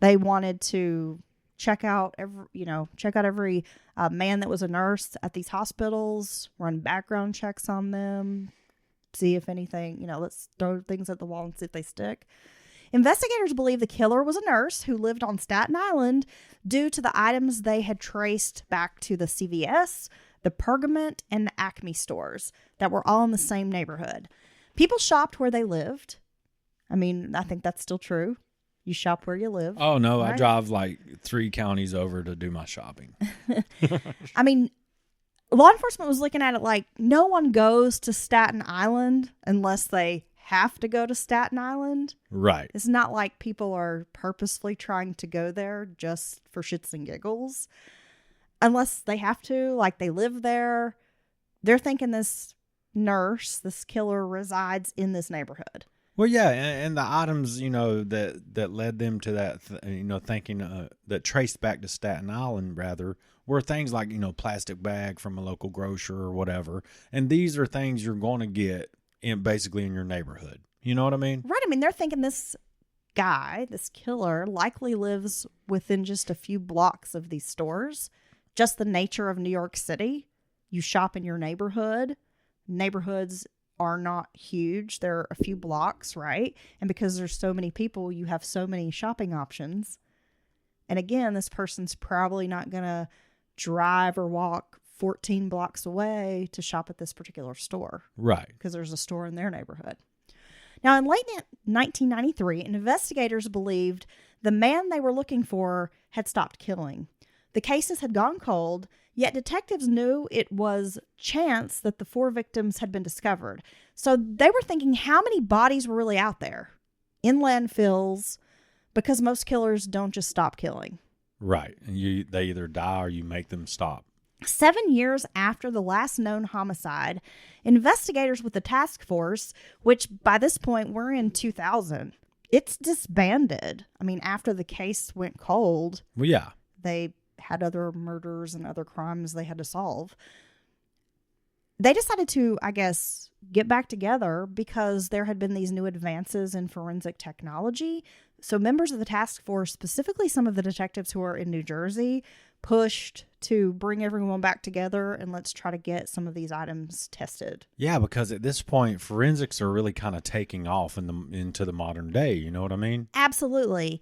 They wanted to check out every man that was a nurse at these hospitals, run background checks on them, see if anything, let's throw things at the wall and see if they stick. Investigators believe the killer was a nurse who lived on Staten Island due to the items they had traced back to the CVS, the Pergament, and the Acme stores that were all in the same neighborhood. People shopped where they lived. I mean, I think that's still true. You shop where you live. Oh, no, right? I drive like 3 counties over to do my shopping. I mean, law enforcement was looking at it like no one goes to Staten Island unless they have to go to Staten Island. Right. It's not like people are purposefully trying to go there just for shits and giggles. Unless they have to, like they live there. They're thinking this nurse, this killer resides in this neighborhood. Well, yeah, and the items, that led them to that, thinking that traced back to Staten Island, rather, were things like, plastic bag from a local grocer or whatever. And these are things you're going to get basically in your neighborhood. You know what I mean? Right. I mean, they're thinking this guy, this killer, likely lives within just a few blocks of these stores. Just the nature of New York City. You shop in your neighborhood. Neighborhoods are not huge. They're a few blocks, right? And because there's so many people, you have so many shopping options. And again, this person's probably not going to drive or walk 14 blocks away to shop at this particular store. Right. Because there's a store in their neighborhood. Now, in late 1993, investigators believed the man they were looking for had stopped killing. The cases had gone cold, yet detectives knew it was chance that the 4 victims had been discovered. So they were thinking, how many bodies were really out there in landfills? Because most killers don't just stop killing. Right. And they either die or you make them stop. 7 years after the last known homicide, investigators with the task force, which by this point we're in 2000, it's disbanded. I mean, after the case went cold, Well, yeah. they had other murders and other crimes they had to solve. They decided to, I guess, get back together because there had been these new advances in forensic technology. So members of the task force, specifically some of the detectives who are in New Jersey, pushed to bring everyone back together and let's try to get some of these items tested. Yeah, because at this point, forensics are really kind of taking off into the modern day. You know what I mean? Absolutely.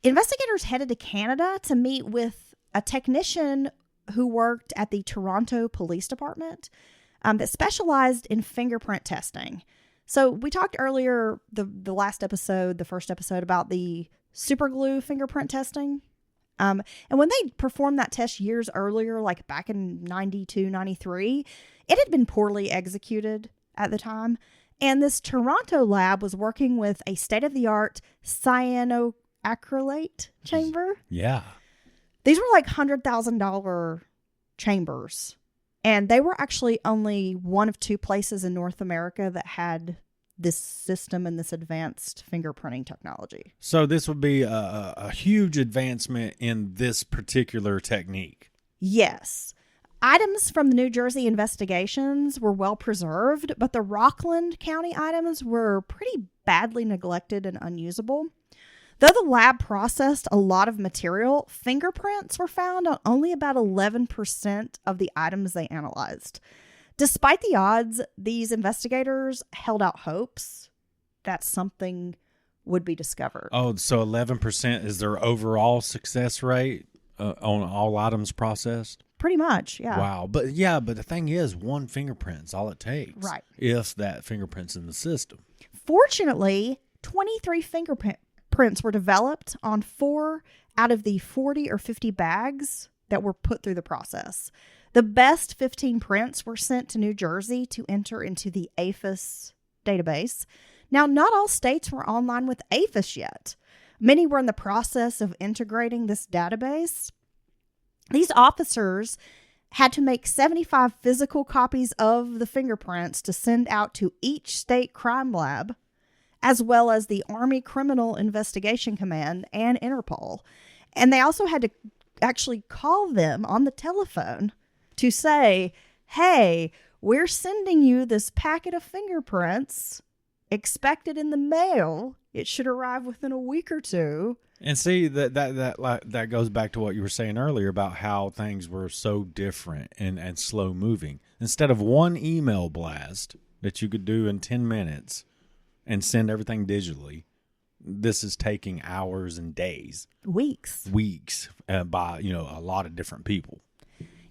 Investigators headed to Canada to meet with a technician who worked at the Toronto Police Department that specialized in fingerprint testing. So we talked earlier, the last episode, the first episode, about the superglue fingerprint testing. And when they performed that test years earlier, like back in 92, 93, it had been poorly executed at the time. And this Toronto lab was working with a state-of-the-art cyanoacrylate chamber. Yeah. These were like $100,000 chambers. And they were actually only one of 2 places in North America that had this system and this advanced fingerprinting technology. So this would be a huge advancement in this particular technique. Yes. Items from the New Jersey investigations were well preserved, but the Rockland County items were pretty badly neglected and unusable. Though the lab processed a lot of material, fingerprints were found on only about 11% of the items they analyzed. Despite the odds, these investigators held out hopes that something would be discovered. Oh, so 11% is their overall success rate on all items processed? Pretty much, yeah. Wow. But the thing is, 1 fingerprint's all it takes. Right. If that fingerprint's in the system. Fortunately, 23 fingerprint fingerprints were developed on 4 out of the 40 or 50 bags that were put through the process. The best 15 prints were sent to New Jersey to enter into the APHIS database. Now, not all states were online with APHIS yet. Many were in the process of integrating this database. These officers had to make 75 physical copies of the fingerprints to send out to each state crime lab, as well as the Army Criminal Investigation Command and Interpol. And they also had to actually call them on the telephone to say, hey, we're sending you this packet of fingerprints, expected in the mail. It should arrive within a week or two. And see, that goes back to what you were saying earlier about how things were so different and slow moving. Instead of one email blast that you could do in 10 minutes and send everything digitally, this is taking hours and days. Weeks by, a lot of different people.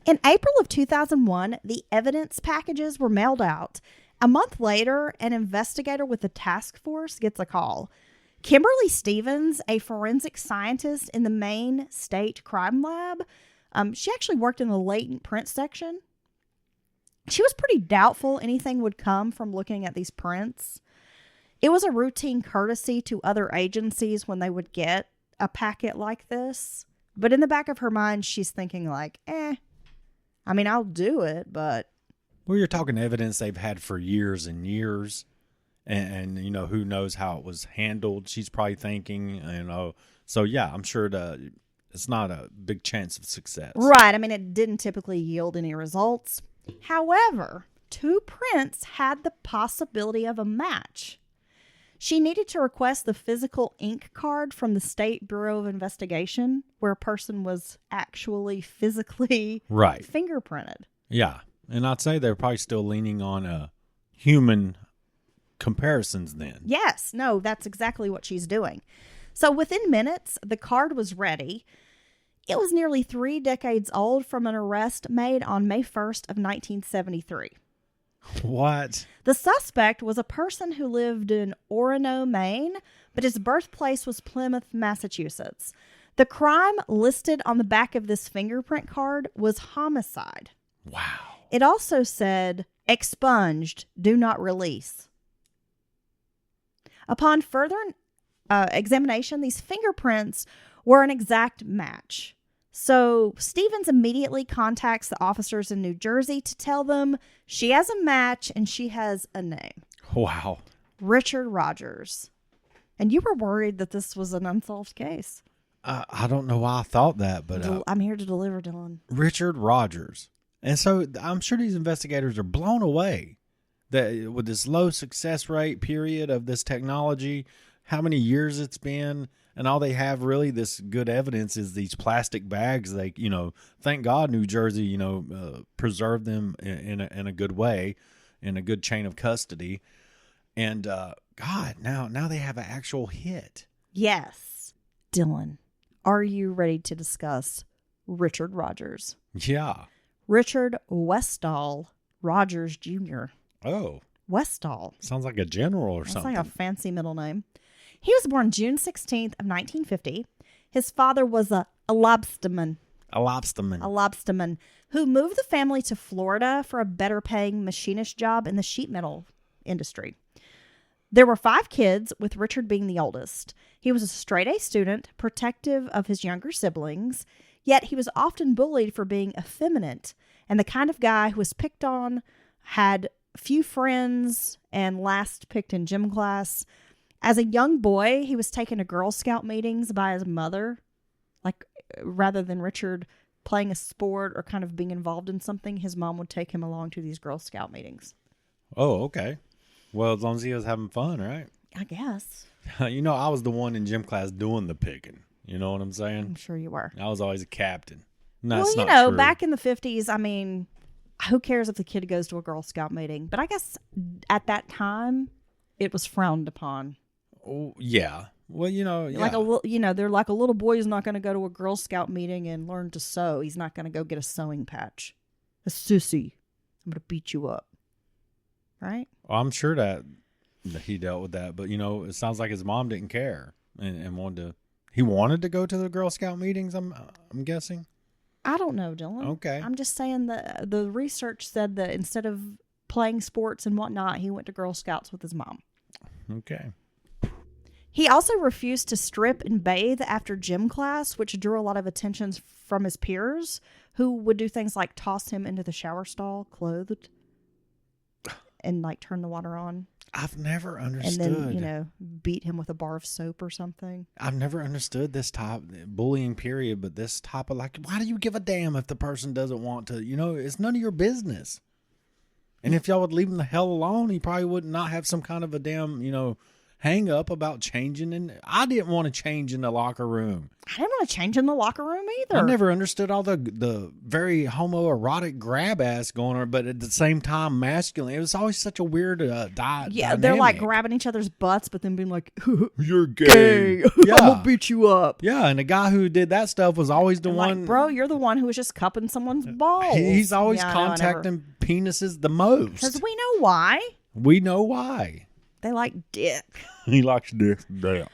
In April of 2001, the evidence packages were mailed out. A month later, an investigator with the task force gets a call. Kimberly Stevens, a forensic scientist in the Maine State Crime Lab, she actually worked in the latent print section. She was pretty doubtful anything would come from looking at these prints. It was a routine courtesy to other agencies when they would get a packet like this. But in the back of her mind, she's thinking like, I'll do it, but... Well, you're talking evidence they've had for years and years. And who knows how it was handled. She's probably thinking, So, yeah, I'm sure it's not a big chance of success. Right. It didn't typically yield any results. However, 2 prints had the possibility of a match. She needed to request the physical ink card from the State Bureau of Investigation, where a person was actually physically fingerprinted. Yeah. And I'd say they're probably still leaning on human comparisons then. Yes. No, that's exactly what she's doing. So within minutes, the card was ready. It was nearly 3 decades old from an arrest made on May 1st of 1973. What? The suspect was a person who lived in Orono, Maine, but his birthplace was Plymouth, Massachusetts. The crime listed on the back of this fingerprint card was homicide. Wow. It also said, expunged, do not release. Upon further examination, these fingerprints were an exact match. So Stevens immediately contacts the officers in New Jersey to tell them she has a match and she has a name. Wow. Richard Rogers. And you were worried that this was an unsolved case. I don't know why I thought that, but... I'm here to deliver, Dylan. Richard Rogers. And so I'm sure these investigators are blown away that with this low success rate period of this technology, how many years it's been, and all they have really this good evidence is these plastic bags. They, thank God New Jersey, preserved them in a good way, in a good chain of custody. And God, now they have an actual hit. Yes. Dylan, are you ready to discuss Richard Rogers? Yeah. Richard Westall Rogers Jr. Oh. Westall. Sounds like a general or something. That's like a fancy middle name. He was born June 16th of 1950. His father was a lobsterman. A lobsterman Who moved the family to Florida for a better paying machinist job in the sheet metal industry. There were 5 kids, with Richard being the oldest. He was a straight-A student, protective of his younger siblings, yet he was often bullied for being effeminate and the kind of guy who was picked on, had few friends, and last picked in gym class. As a young boy, he was taken to Girl Scout meetings by his mother. Like, rather than Richard playing a sport or kind of being involved in something, his mom would take him along to these Girl Scout meetings. Oh, okay. Well, as long as he was having fun, right? I guess. I was the one in gym class doing the picking. You know what I'm saying? I'm sure you were. I was always a captain. Well, not true. Back in the 50s, who cares if the kid goes to a Girl Scout meeting? But I guess at that time, it was frowned upon. Oh, yeah. Well, yeah. They're like, a little boy is not going to go to a Girl Scout meeting and learn to sew. He's not going to go get a sewing patch. A sissy. I'm going to beat you up. Right? Well, I'm sure that he dealt with that, but it sounds like his mom didn't care. and he wanted to go to the Girl Scout meetings. I'm guessing. I don't know, Dylan. Okay. I'm just saying that the research said that instead of playing sports and whatnot, he went to Girl Scouts with his mom. Okay. He also refused to strip and bathe after gym class, which drew a lot of attention from his peers, who would do things like toss him into the shower stall clothed and like turn the water on. I've never understood. And then, beat him with a bar of soap or something. I've never understood this type bullying period, but this type of like, why do you give a damn if the person doesn't want to? It's none of your business. And if y'all would leave him the hell alone, he probably would not have some kind of a damn, hang up about changing. And I didn't want to change in the locker room. I didn't want to change in the locker room either. I never understood all the very homoerotic grab ass going on, but at the same time masculine. It was always such a weird Yeah, they're like grabbing each other's butts, but then being like, "You're gay." Yeah. I'm gonna beat you up. Yeah, and the guy who did that stuff was always the one. Like, bro, you're the one who was just cupping someone's balls. He's always contacting penises the most. Because we know why. We know why. They like dick. He likes dick. Damn.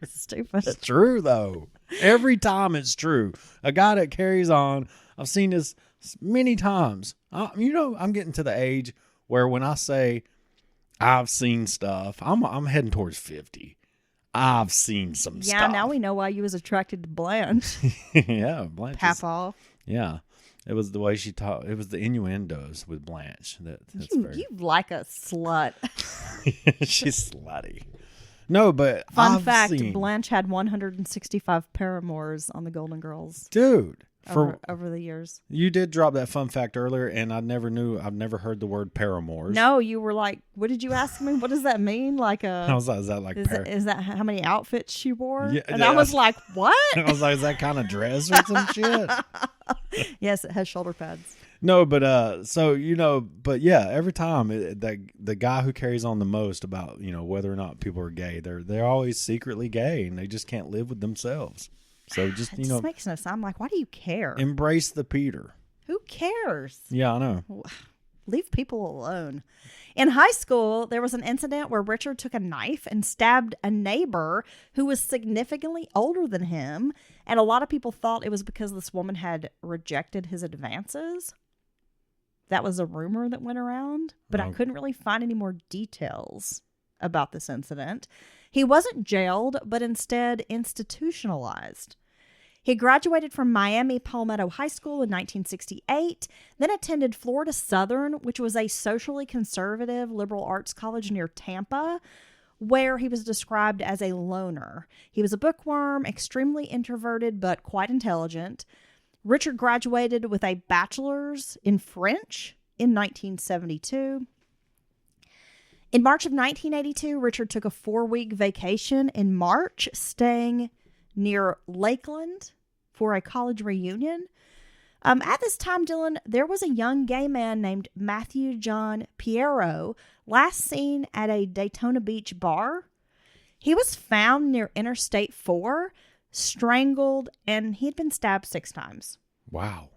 Stupid. It's true, though. Every time it's true. A guy that carries on, I've seen this many times. I'm getting to the age where when I say I've seen stuff, I'm heading towards 50. I've seen some stuff. Yeah, now we know why you was attracted to Blanche. Yeah, Blanche. Half off. Yeah. It was the way she talked. It was the innuendos with Blanche. You like a slut. She's slutty. No, but Fun fact, Blanche had 165 paramours on the Golden Girls. Dude. Over the years. You did drop that fun fact earlier, and I've never heard the word paramours. No, you were like, what did you ask me? What does that mean? Like I was like, is that like is that how many outfits she wore? Yeah, and I was like, what? I was like, is that kind of dress or some shit? Yes, it has shoulder pads. No, but but yeah, every time the guy who carries on the most about whether or not people are gay, they're always secretly gay and they just can't live with themselves. So just it just makes no sense. I'm like, why do you care? Embrace the Peter. Who cares? Yeah, I know. Leave people alone. In high school, there was an incident where Richard took a knife and stabbed a neighbor who was significantly older than him, and a lot of people thought it was because this woman had rejected his advances. That was a rumor that went around, but I couldn't really find any more details about this incident. He wasn't jailed, but instead institutionalized. He graduated from Miami Palmetto High School in 1968, then attended Florida Southern, which was a socially conservative liberal arts college near Tampa, where he was described as a loner. He was a bookworm, extremely introverted, but quite intelligent. Richard graduated with a bachelor's in French in 1972. In March of 1982, Richard took a 4-week vacation in March, staying near Lakeland for a college reunion. At this time, Dylan, there was a young gay man named Matthew John Piero, last seen at a Daytona Beach bar. He was found near Interstate 4, strangled, and he had been stabbed 6 times. Wow.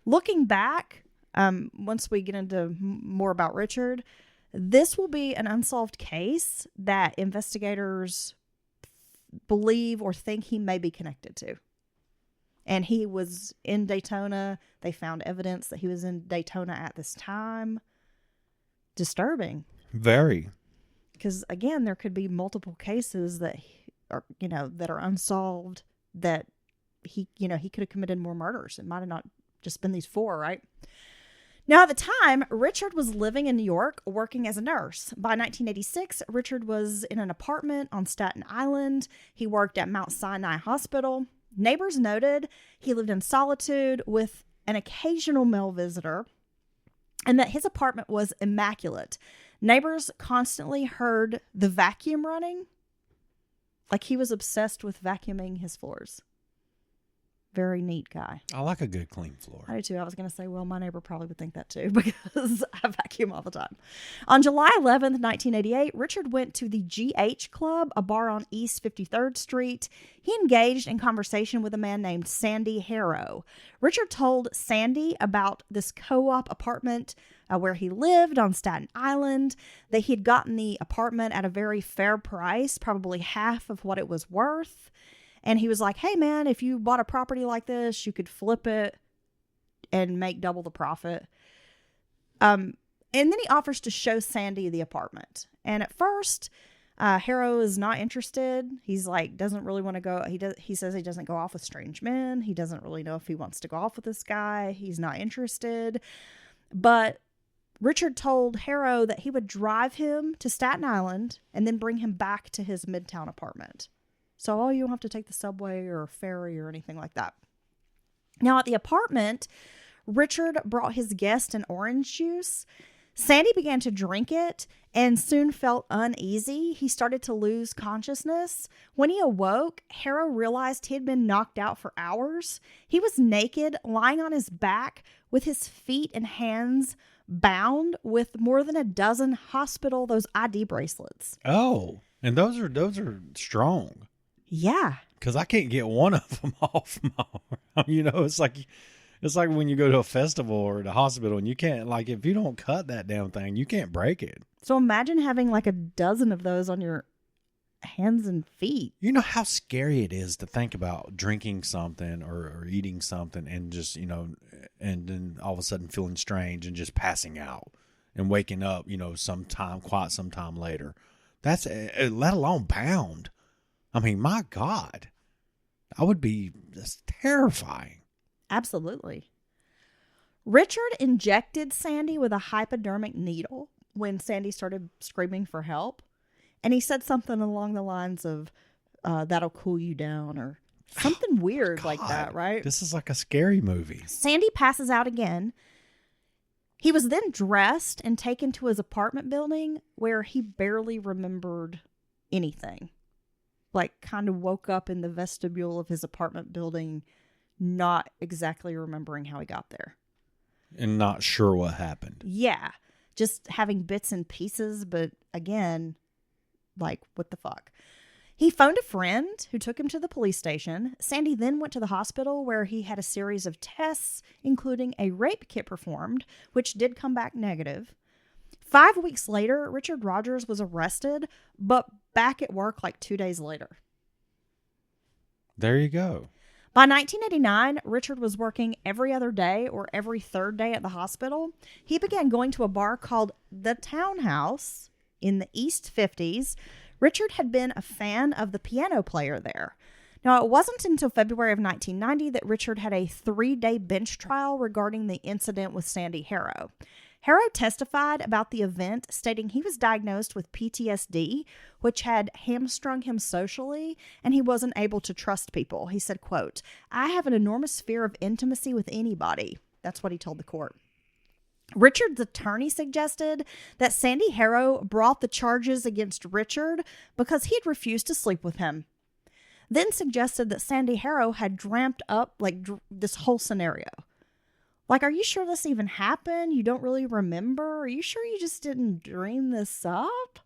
Looking back, once we get into more about Richard, this will be an unsolved case that investigators believe or think he may be connected to. And he was in Daytona. They found evidence that he was in Daytona at this time. Disturbing. Very. Because again, there could be multiple cases that are, that are unsolved, that he could have committed more murders. It might have not just been these 4, right? Now, at the time, Richard was living in New York, working as a nurse. By 1986, Richard was in an apartment on Staten Island. He worked at Mount Sinai Hospital. Neighbors noted he lived in solitude with an occasional male visitor, and that his apartment was immaculate. Neighbors constantly heard the vacuum running. Like he was obsessed with vacuuming his floors. Very neat guy. I like a good clean floor. I do too. I was going to say, well, my neighbor probably would think that too because I vacuum all the time. On July 11th, 1988, Richard went to the GH Club, a bar on East 53rd Street. He engaged in conversation with a man named Sandy Harrow. Richard told Sandy about this co-op apartment where he lived on Staten Island, that he had gotten the apartment at a very fair price, probably half of what it was worth. And he was like, hey, man, if you bought a property like this, you could flip it and make double the profit. And then he offers to show Sandy the apartment. And at first, Harrow is not interested. He's like, doesn't really want to go. He says he doesn't go off with strange men. He doesn't really know if he wants to go off with this guy. He's not interested. But Richard told Harrow that he would drive him to Staten Island and then bring him back to his Midtown apartment. So, you don't have to take the subway or ferry or anything like that. Now, at the apartment, Richard brought his guest an orange juice. Sandy began to drink it and soon felt uneasy. He started to lose consciousness. When he awoke, Harrow realized he had been knocked out for hours. He was naked, lying on his back with his feet and hands bound with more than a dozen those ID bracelets. Oh, and those are strong. Yeah. Because I can't get one of them off my arm. It's like when you go to a festival or the hospital and you can't, like, if you don't cut that damn thing, you can't break it. So imagine having like a dozen of those on your hands and feet. You know how scary it is to think about drinking something or eating something and just, and then all of a sudden feeling strange and just passing out and waking up, quite some time later. That's, let alone bound. I mean, my God, that's terrifying. Absolutely. Richard injected Sandy with a hypodermic needle when Sandy started screaming for help. And he said something along the lines of, that'll cool you down or something weird like that, right? This is like a scary movie. Sandy passes out again. He was then dressed and taken to his apartment building where he barely remembered anything. Like, kind of woke up in the vestibule of his apartment building, not exactly remembering how he got there. And not sure what happened. Yeah. Just having bits and pieces, but again, like, what the fuck? He phoned a friend who took him to the police station. Sandy then went to the hospital where he had a series of tests, including a rape kit performed, which did come back negative. 5 weeks later, Richard Rogers was arrested, but back at work like 2 days later. There you go. By 1989, Richard was working every other day or every third day at the hospital. He began going to a bar called The Townhouse in the East 50s. Richard had been a fan of the piano player there. Now, it wasn't until February of 1990 that Richard had a 3-day bench trial regarding the incident with Sandy Harrow. Harrow testified about the event, stating he was diagnosed with PTSD, which had hamstrung him socially, and he wasn't able to trust people. He said, quote, "I have an enormous fear of intimacy with anybody." That's what he told the court. Richard's attorney suggested that Sandy Harrow brought the charges against Richard because he had refused to sleep with him. Then suggested that Sandy Harrow had dreamt up this whole scenario. Like, are you sure this even happened? You don't really remember? Are you sure you just didn't dream this up?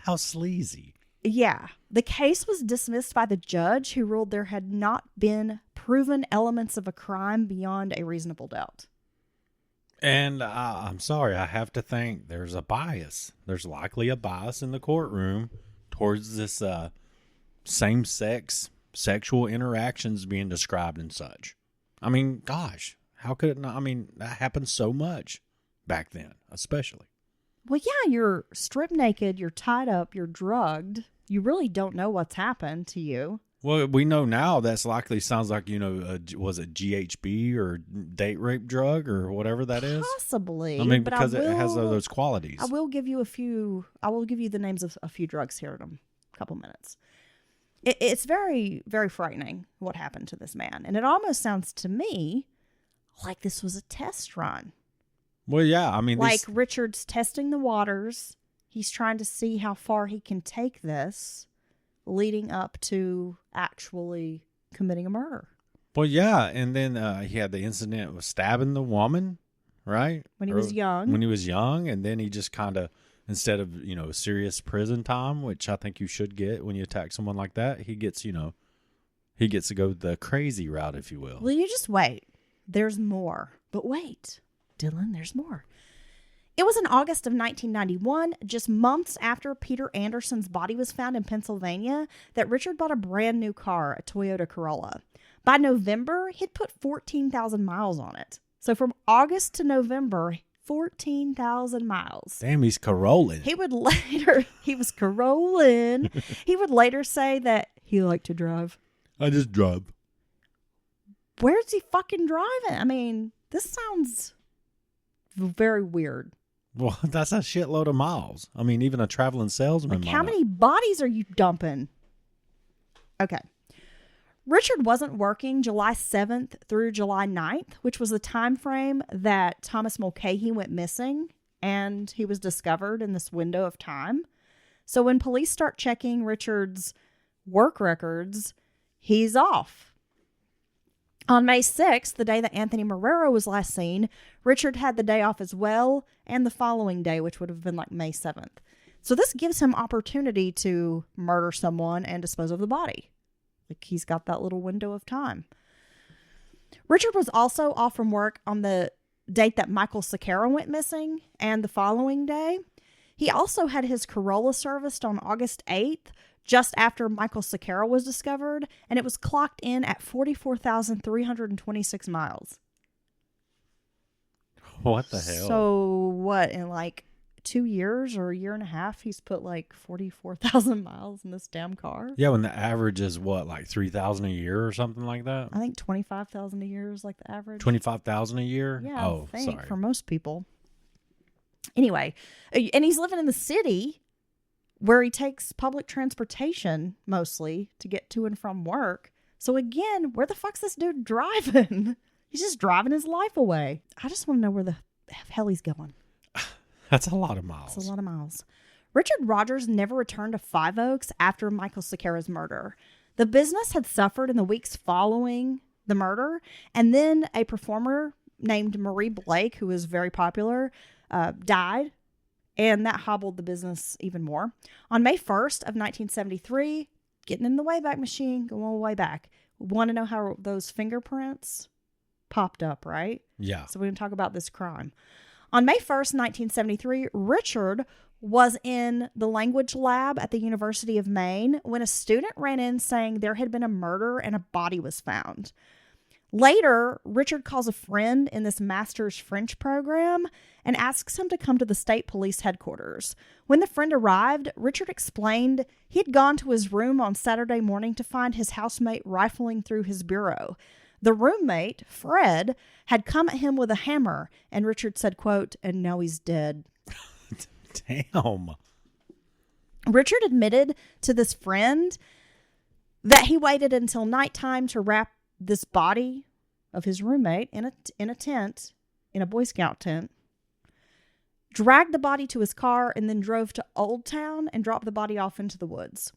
How sleazy. Yeah. The case was dismissed by the judge, who ruled there had not been proven elements of a crime beyond a reasonable doubt. And I'm sorry, I have to think there's a bias. There's likely a bias in the courtroom towards this same-sex sexual interactions being described and such. I mean, gosh, how could it not? I mean, that happened so much back then, especially. Well, yeah, you're stripped naked, you're tied up, you're drugged. You really don't know what's happened to you. Well, we know now that's likely sounds like, was it GHB or date rape drug or whatever that is? Possibly. I mean, because it has those qualities. I will give you the names of a few drugs here in a couple minutes. It's very, very frightening what happened to this man. And it almost sounds to me like this was a test run. Well, yeah, I mean, like Richard's testing the waters. He's trying to see how far he can take this, leading up to actually committing a murder. Well, yeah, and then he had the incident with stabbing the woman, right? When he was young. When he was young, and then he just kind of, instead of, serious prison time, which I think you should get when you attack someone like that, he gets to go the crazy route, if you will. Well, you just wait. There's more. But wait, Dylan, there's more. It was in August of 1991, just months after Peter Anderson's body was found in Pennsylvania, that Richard bought a brand new car, a Toyota Corolla. By November, he'd put 14,000 miles on it. So from August to November, 14,000 miles. Damn, he's Corolling. He was Corolling. He would later say that he liked to drive. I just drove. Where's he fucking driving? I mean, this sounds very weird. Well, that's a shitload of miles. I mean, even a traveling salesman. Like, how many bodies are you dumping? Okay. Richard wasn't working July 7th through July 9th, which was the time frame that Thomas Mulcahy went missing, and he was discovered in this window of time. So when police start checking Richard's work records, he's off. On May 6th, the day that Anthony Marrero was last seen, Richard had the day off as well, and the following day, which would have been like May 7th. So this gives him opportunity to murder someone and dispose of the body. Like, he's got that little window of time. Richard was also off from work on the date that Michael Sacchero went missing and the following day. He also had his Corolla serviced on August 8th, just after Michael Sacchero was discovered, and it was clocked in at 44,326 miles. What the hell? So what, in like 2 years or a year and a half, he's put like 44,000 miles in this damn car? Yeah, when the average is what, like 3,000 a year or something like that? I think 25,000 a year is like the average. 25,000 a year? Yeah, oh, I think, sorry. for most people. Anyway, and he's living in the city where he takes public transportation mostly to get to and from work. So again, where the fuck's this dude driving? He's just driving his life away. I just want to know where the hell he's going. That's a lot of miles. That's a lot of miles. Richard Rogers never returned to Five Oaks after Michael Sacchero's murder. The business had suffered in the weeks following the murder, and then a performer named Marie Blake, who was very popular, died, and that hobbled the business even more. On May 1st of 1973, getting in the Wayback Machine, going way back. Want to know how those fingerprints popped up, right? Yeah. So we're going to talk about this crime. On May 1st, 1973, Richard was in the language lab at the University of Maine when a student ran in saying there had been a murder and a body was found. Later, Richard calls a friend in this master's French program and asks him to come to the state police headquarters. When the friend arrived, Richard explained he had gone to his room on Saturday morning to find his housemate rifling through his bureau. The roommate, Fred, had come at him with a hammer, and Richard said, quote, "and now he's dead." Damn. Richard admitted to this friend that he waited until nighttime to wrap this body of his roommate in a tent, in a Boy Scout tent, dragged the body to his car, and then drove to Old Town and dropped the body off into the woods.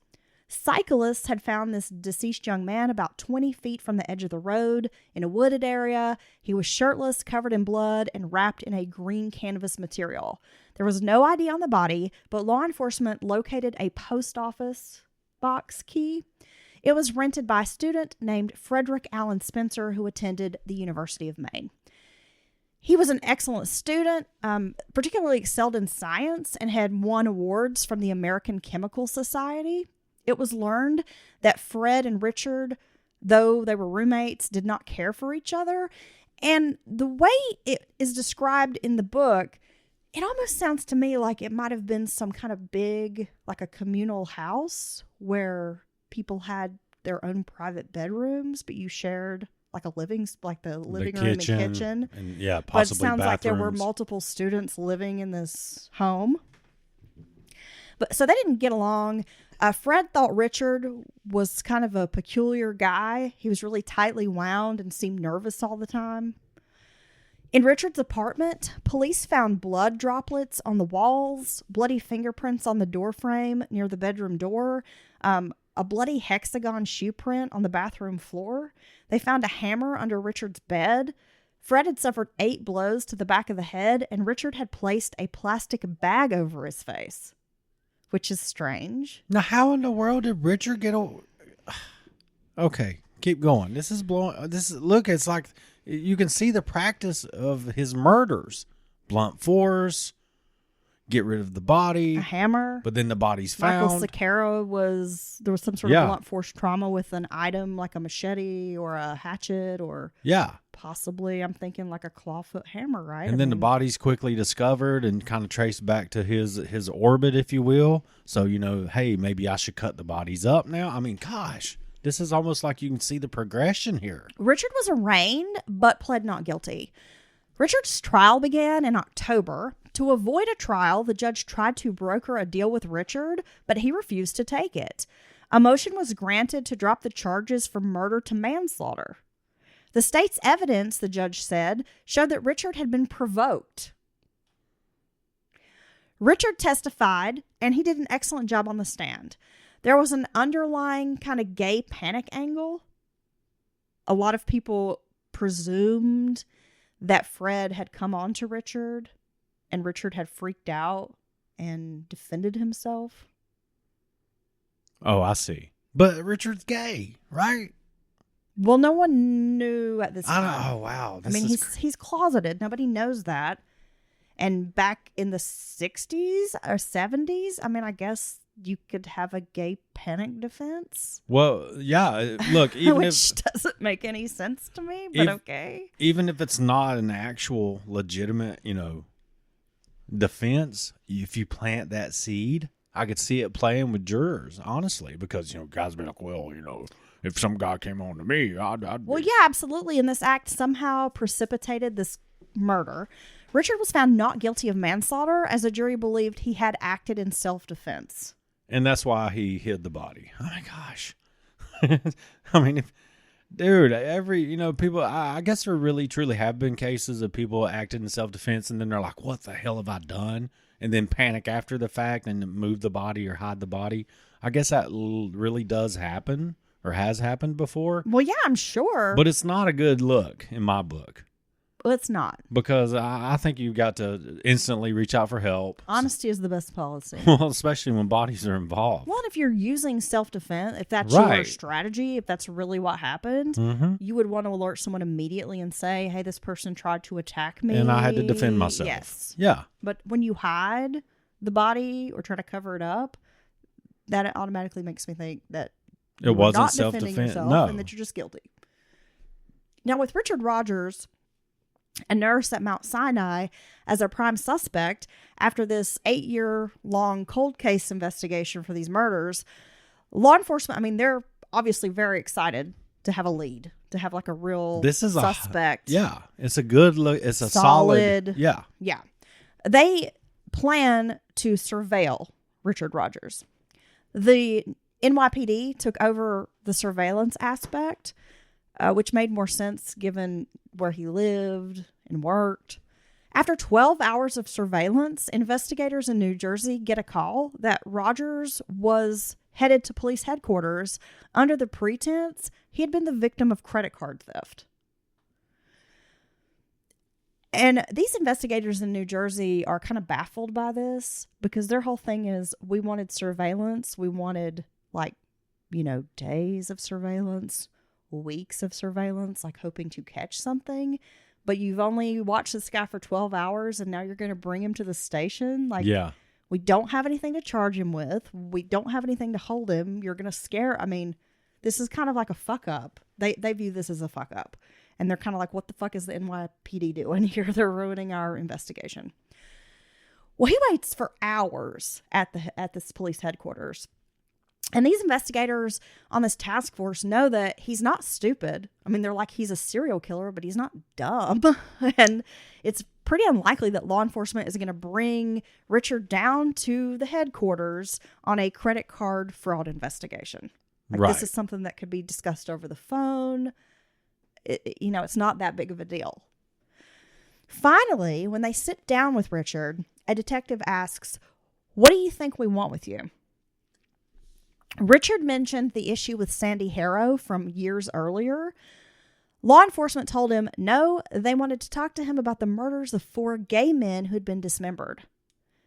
Cyclists had found this deceased young man about 20 feet from the edge of the road in a wooded area. He was shirtless, covered in blood, and wrapped in a green canvas material. There was no ID on the body, but law enforcement located a post office box key. It was rented by a student named Frederick Allen Spencer, who attended the University of Maine. He was an excellent student, particularly excelled in science, and had won awards from the American Chemical Society. It was learned that Fred and Richard, though they were roommates, did not care for each other. And the way it is described in the book, it almost sounds to me like it might have been some kind of big, like a communal house where people had their own private bedrooms, but you shared like a living, like the living room and kitchen. And yeah, possibly but it sounds like there were bathrooms. multiple students living in this home. But so they didn't get along. Fred thought Richard was kind of a peculiar guy. He was really tightly wound and seemed nervous all the time. In Richard's apartment, police found blood droplets on the walls, bloody fingerprints on the door frame near the bedroom door. a bloody hexagon shoe print on the bathroom floor. They found a hammer under Richard's bed. Fred had suffered 8 blows to the back of the head, and Richard had placed a plastic bag over his face, which is strange. Now, how in the world did Richard get Okay, keep going. This is blowing. Look, it's like you can see the practice of his murders. Blunt force, get rid of the body. A hammer. But then the body's Michael found. There was some sort of Yeah. blunt force trauma with an item like a machete or a hatchet or Yeah. possibly, I'm thinking, like a clawfoot hammer, right? And then the body's quickly discovered and kind of traced back to his orbit, if you will. So, hey, maybe I should cut the bodies up now. I mean, gosh, this is almost like you can see the progression here. Richard was arraigned but pled not guilty. Richard's trial began in October. To avoid a trial, the judge tried to broker a deal with Richard, but he refused to take it. A motion was granted to drop the charges from murder to manslaughter. The state's evidence, the judge said, showed that Richard had been provoked. Richard testified, and he did an excellent job on the stand. There was an underlying kind of gay panic angle. A lot of people presumed that Fred had come on to Richard, and Richard had freaked out and defended himself. Oh, I see. But Richard's gay, right? Well, no one knew at this time. Oh, wow. I mean, he's closeted. Nobody knows that. And back in the 60s or 70s, I mean, I guess you could have a gay panic defense. Well, yeah. Look, even Which if doesn't make any sense to me, but okay. even if it's not an actual legitimate, defense, if you plant that seed, I could see it playing with jurors, honestly, because guys be like, well, if some guy came on to me, I'd Well, yeah, absolutely. And this act somehow precipitated this murder. Richard was found not guilty of manslaughter, as a jury believed he had acted in self-defense. And that's why he hid the body. Oh my gosh. I mean, dude, people, I guess there really truly have been cases of people acting in self-defense and then they're like, what the hell have I done? And then panic after the fact and move the body or hide the body. I guess that really does happen or has happened before. Well, yeah, I'm sure. But it's not a good look in my book. Well, it's not. Because I think you've got to instantly reach out for help. Honesty is the best policy. Well, especially when bodies are involved. Well, and if you're using self-defense, if that's your Right. strategy, if that's really what happened, you would want to alert someone immediately and say, hey, this person tried to attack me. And I had to defend myself. Yes. Yeah. But when you hide the body or try to cover it up, that automatically makes me think that It you were wasn't not defending self-defense. yourself No. and that you're just guilty. Now, with Richard Rogers, a nurse at Mount Sinai, as a prime suspect after this 8-year-long cold case investigation for these murders, law enforcement, I mean, they're obviously very excited to have a lead, to have like a real suspect. Yeah. It's a good look. It's a solid. Yeah. Yeah. They plan to surveil Richard Rogers. The NYPD took over the surveillance aspect, which made more sense given where he lived and worked. After 12 hours of surveillance, investigators in New Jersey get a call that Rogers was headed to police headquarters under the pretense he had been the victim of credit card theft. And these investigators in New Jersey are kind of baffled by this because their whole thing is, we wanted surveillance. We wanted days of surveillance, weeks of surveillance, like hoping to catch something. But you've only watched this guy for 12 hours and now you're going to bring him to the station. Yeah. We don't have anything to charge him with. We don't have anything to hold him. You're going to scare. I mean, this is kind of like a fuck up. They view this as a fuck up. And they're kind of like, what the fuck is the NYPD doing here? They're ruining our investigation. Well, he waits for hours at this police headquarters. And these investigators on this task force know that he's not stupid. I mean, they're like, he's a serial killer, but he's not dumb. And it's pretty unlikely that law enforcement is going to bring Richard down to the headquarters on a credit card fraud investigation. Right. This is something that could be discussed over the phone. It's not that big of a deal. Finally, when they sit down with Richard, a detective asks, what do you think we want with you? Richard mentioned the issue with Sandy Harrow from years earlier. Law enforcement told him no, they wanted to talk to him about the murders of 4 gay men who had been dismembered.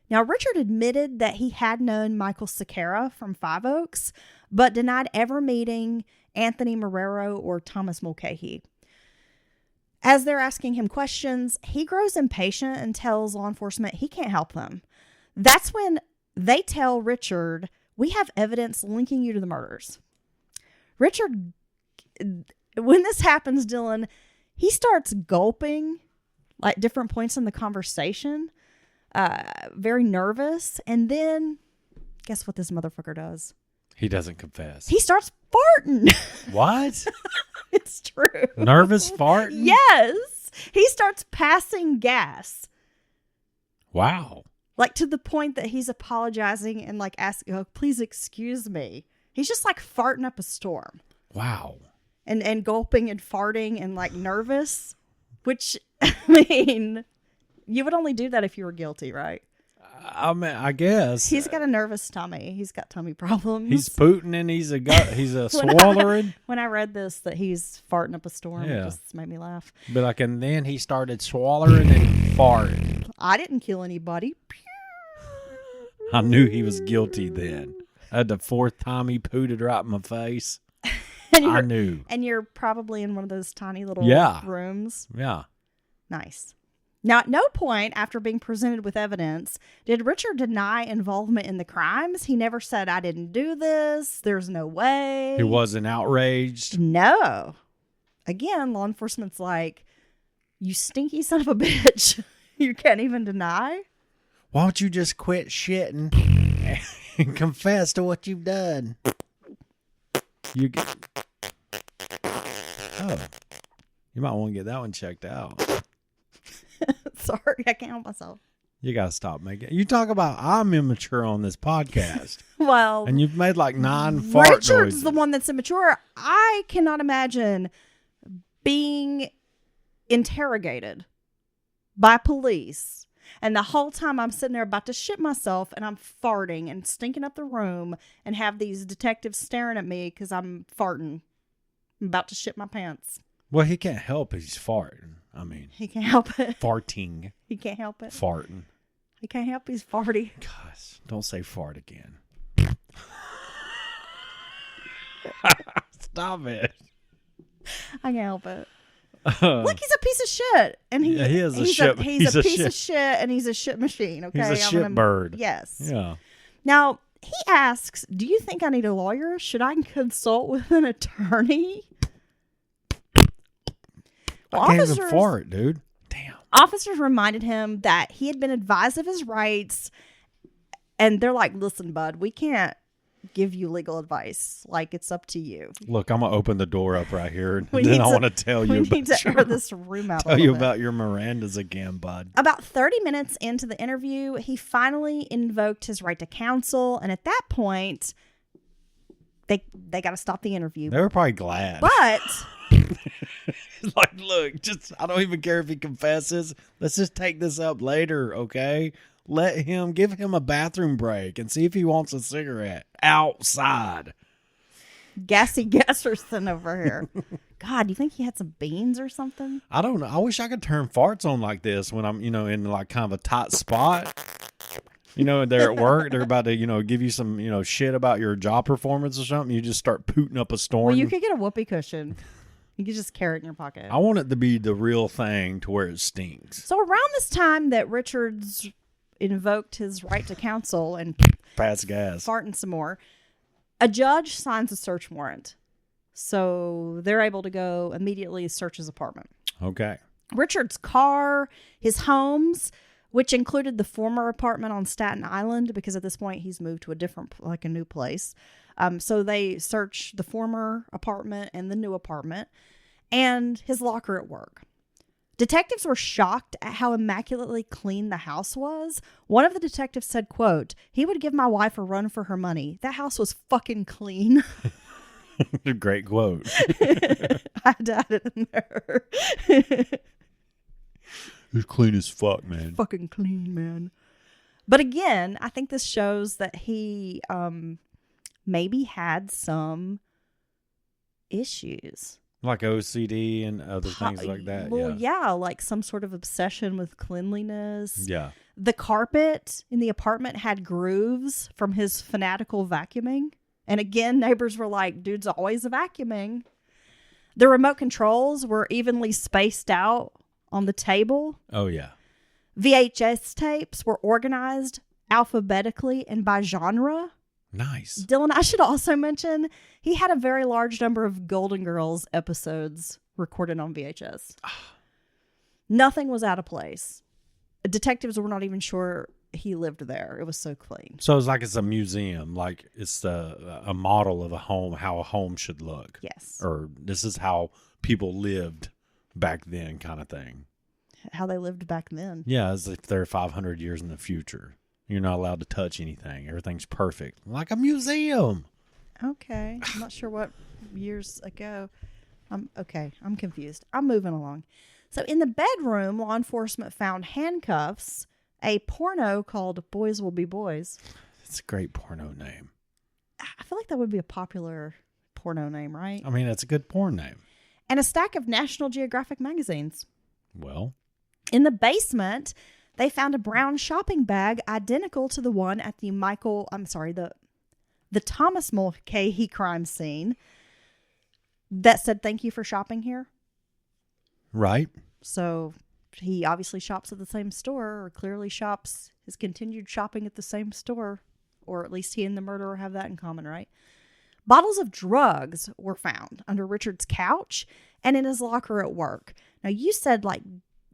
Now, Richard admitted that he had known Michael Sequeira from Five Oaks, but denied ever meeting Anthony Marrero or Thomas Mulcahy. As they're asking him questions, he grows impatient and tells law enforcement he can't help them. That's when they tell Richard, we have evidence linking you to the murders. Richard, when this happens, Dylan, he starts gulping like different points in the conversation, very nervous. And then guess what this motherfucker does? He doesn't confess. He starts farting. What? It's true. Nervous farting? Yes. He starts passing gas. Wow. Like to the point that he's apologizing and like asking, oh, please excuse me. He's just like farting up a storm. Wow. And gulping and farting and like nervous, which, I mean, you would only do that if you were guilty, right? I mean, I guess. He's got a nervous tummy. He's got tummy problems. He's Putin and he's a swallowing. When I read this, that he's farting up a storm, Yeah. it just made me laugh. But like, and then he started swallowing and farting. I didn't kill anybody. I knew he was guilty then. The 4th time he pooted right in my face. I knew. And you're probably in one of those tiny little rooms. Yeah. Nice. Now, at no point after being presented with evidence did Richard deny involvement in the crimes. He never said, I didn't do this. There's no way. He wasn't outraged. No. Again, law enforcement's like, you stinky son of a bitch. You can't even deny. Why don't you just quit shitting and confess to what you've done? You might want to get that one checked out. Sorry, I can't help myself. You got to stop making. You talk about I'm immature on this podcast. Well, and you've made like 9 fart Richard's noises. the one that's immature. I cannot imagine being interrogated by police, and the whole time I'm sitting there about to shit myself, and I'm farting and stinking up the room, and have these detectives staring at me because I'm farting. I'm about to shit my pants. Well, he can't help it. He's farting. I mean, He can't help it. farting. He can't help it. Farting. He can't help he's farty. Gosh, don't say fart again. Stop it. I can't help it. Look, he's a piece of shit, and he is a he's shit. He's a piece of shit, and he's a shit machine. Okay, He's a shit bird. Yes. Yeah. Now he asks, "Do you think I need a lawyer? Should I consult with an attorney?" Well, I can't even fart, dude. Damn. Officers reminded him that he had been advised of his rights, and they're like, "Listen, bud, we can't give you legal advice. Like, it's up to you." Look, I'm gonna open the door up right here, and We then need I to- want to tell you We about need to air this room out. tell you about your Mirandas again, bud. About 30 minutes into the interview, he finally invoked his right to counsel, and at that point, they got to stop the interview. They were probably glad. But Like, look, I don't even care if he confesses. Let's just take this up later, okay? Give him a bathroom break and see if he wants a cigarette outside. Gassy Gasserson over here. God, do you think he had some beans or something? I don't know. I wish I could turn farts on like this when I'm, in like kind of a tight spot. They're at work. They're about to, give you some, shit about your job performance or something. You just start pooting up a storm. Well, you could get a whoopee cushion. You could just carry it in your pocket. I want it to be the real thing to where it stings. So around this time that Richards invoked his right to counsel and Pass gas. farting some more, a judge signs a search warrant. So they're able to go immediately search his apartment. Okay. Richard's car, his homes, which included the former apartment on Staten Island, because at this point he's moved to a new place. So they search the former apartment and the new apartment and his locker at work. Detectives were shocked at how immaculately clean the house was. One of the detectives said, quote, "He would give my wife a run for her money. That house was fucking clean." Great quote. I had to add it in there. It's clean as fuck, man. Fucking clean, man. But again, I think this shows that he maybe had some issues. Like OCD and other things like that. Well, yeah, like some sort of obsession with cleanliness. Yeah. The carpet in the apartment had grooves from his fanatical vacuuming. And again, neighbors were like, dude's always vacuuming. The remote controls were evenly spaced out on the table. Oh, yeah. VHS tapes were organized alphabetically and by genre. Nice. Dylan, I should also mention, he had a very large number of Golden Girls episodes recorded on VHS. Nothing was out of place. Detectives were not even sure he lived there. It was so clean. So it's like it's a museum, like it's a model of a home, how a home should look. Yes. Or this is how people lived back then, kind of thing. How they lived back then. Yeah, as if they're 500 years in the future. You're not allowed to touch anything. Everything's perfect. Like a museum. Okay. I'm not sure what years ago. I'm confused. I'm moving along. So in the bedroom, law enforcement found handcuffs, a porno called Boys Will Be Boys. It's a great porno name. I feel like that would be a popular porno name, right? I mean, it's a good porn name. And a stack of National Geographic magazines. Well. In the basement, they found a brown shopping bag identical to the one at the Thomas Mulcahy crime scene that said, "Thank you for shopping here." Right. So he obviously shops at the same store, or clearly has continued shopping at the same store, or at least he and the murderer have that in common, right? Bottles of drugs were found under Richard's couch and in his locker at work. Now, you said like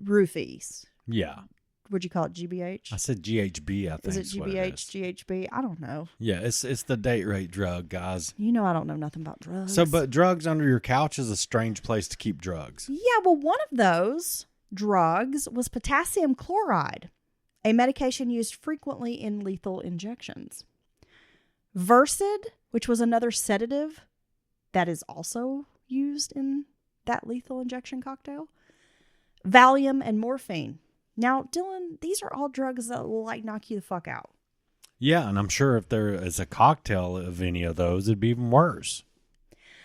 roofies. Yeah. Would you call it GBH? I said GHB, I think. Is it GBH, GHB? I don't know. Yeah, it's the date rate drug, guys. You know I don't know nothing about drugs. So, but drugs under your couch is a strange place to keep drugs. Yeah, well, one of those drugs was potassium chloride, a medication used frequently in lethal injections. Versed, which was another sedative that is also used in that lethal injection cocktail. Valium and morphine. Now, Dylan, these are all drugs that will like knock you the fuck out. Yeah, and I'm sure if there is a cocktail of any of those, it'd be even worse.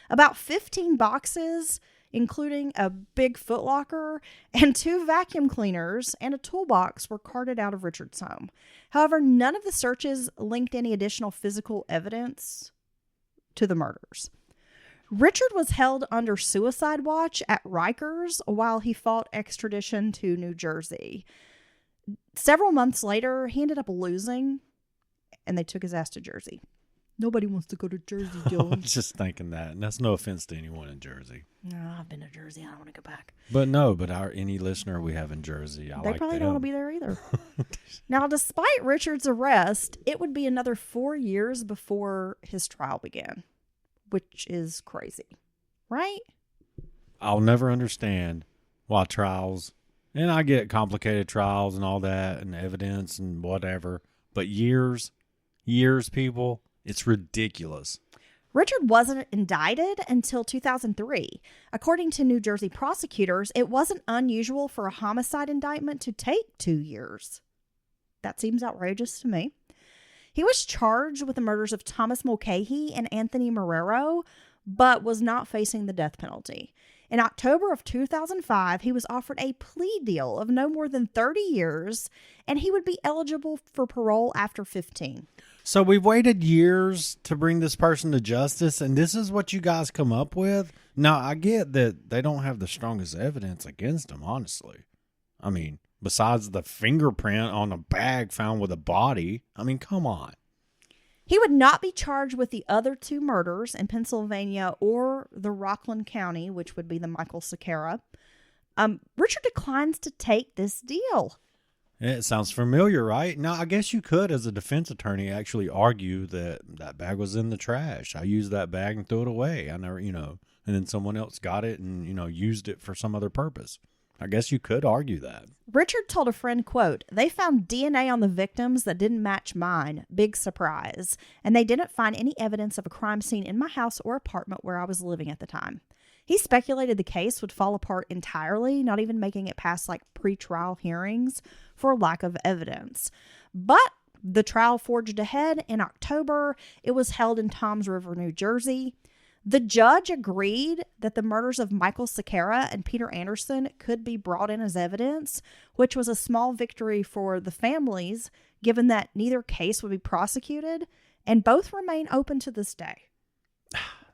About 15 boxes, including a big footlocker and 2 vacuum cleaners and a toolbox, were carted out of Richard's home. However, none of the searches linked any additional physical evidence to the murders. Richard was held under suicide watch at Rikers while he fought extradition to New Jersey. Several months later, he ended up losing, and they took his ass to Jersey. Nobody wants to go to Jersey, I Dylan. was just thinking that, and that's no offense to anyone in Jersey. No, I've been to Jersey. I don't want to go back. But any listener we have in Jersey, They probably don't want to be there either. Now, despite Richard's arrest, it would be another 4 years before his trial began, which is crazy, right? I'll never understand why trials, and I get complicated trials and all that and evidence and whatever, but years, people, it's ridiculous. Richard wasn't indicted until 2003. According to New Jersey prosecutors, it wasn't unusual for a homicide indictment to take 2 years. That seems outrageous to me. He was charged with the murders of Thomas Mulcahy and Anthony Marrero, but was not facing the death penalty. In October of 2005, he was offered a plea deal of no more than 30 years, and he would be eligible for parole after 15. So we've waited years to bring this person to justice, and this is what you guys come up with? Now, I get that they don't have the strongest evidence against him, honestly. I mean, besides the fingerprint on a bag found with a body. I mean, come on. He would not be charged with the other 2 murders in Pennsylvania or the Rockland County, which would be the Michael Sakara. Richard declines to take this deal. It sounds familiar, right? Now, I guess you could, as a defense attorney, actually argue that that bag was in the trash. I used that bag and threw it away. I never, and then someone else got it and, used it for some other purpose. I guess you could argue that. Richard told a friend, quote, "They found DNA on the victims that didn't match mine. Big surprise. And they didn't find any evidence of a crime scene in my house or apartment where I was living at the time." He speculated the case would fall apart entirely, not even making it past like pre-trial hearings for lack of evidence. But The trial forged ahead in October. It was held in Toms River, New Jersey. The judge agreed that the murders of Michael Sequeira and Peter Anderson could be brought in as evidence, which was a small victory for the families, given that neither case would be prosecuted, and both remain open to this day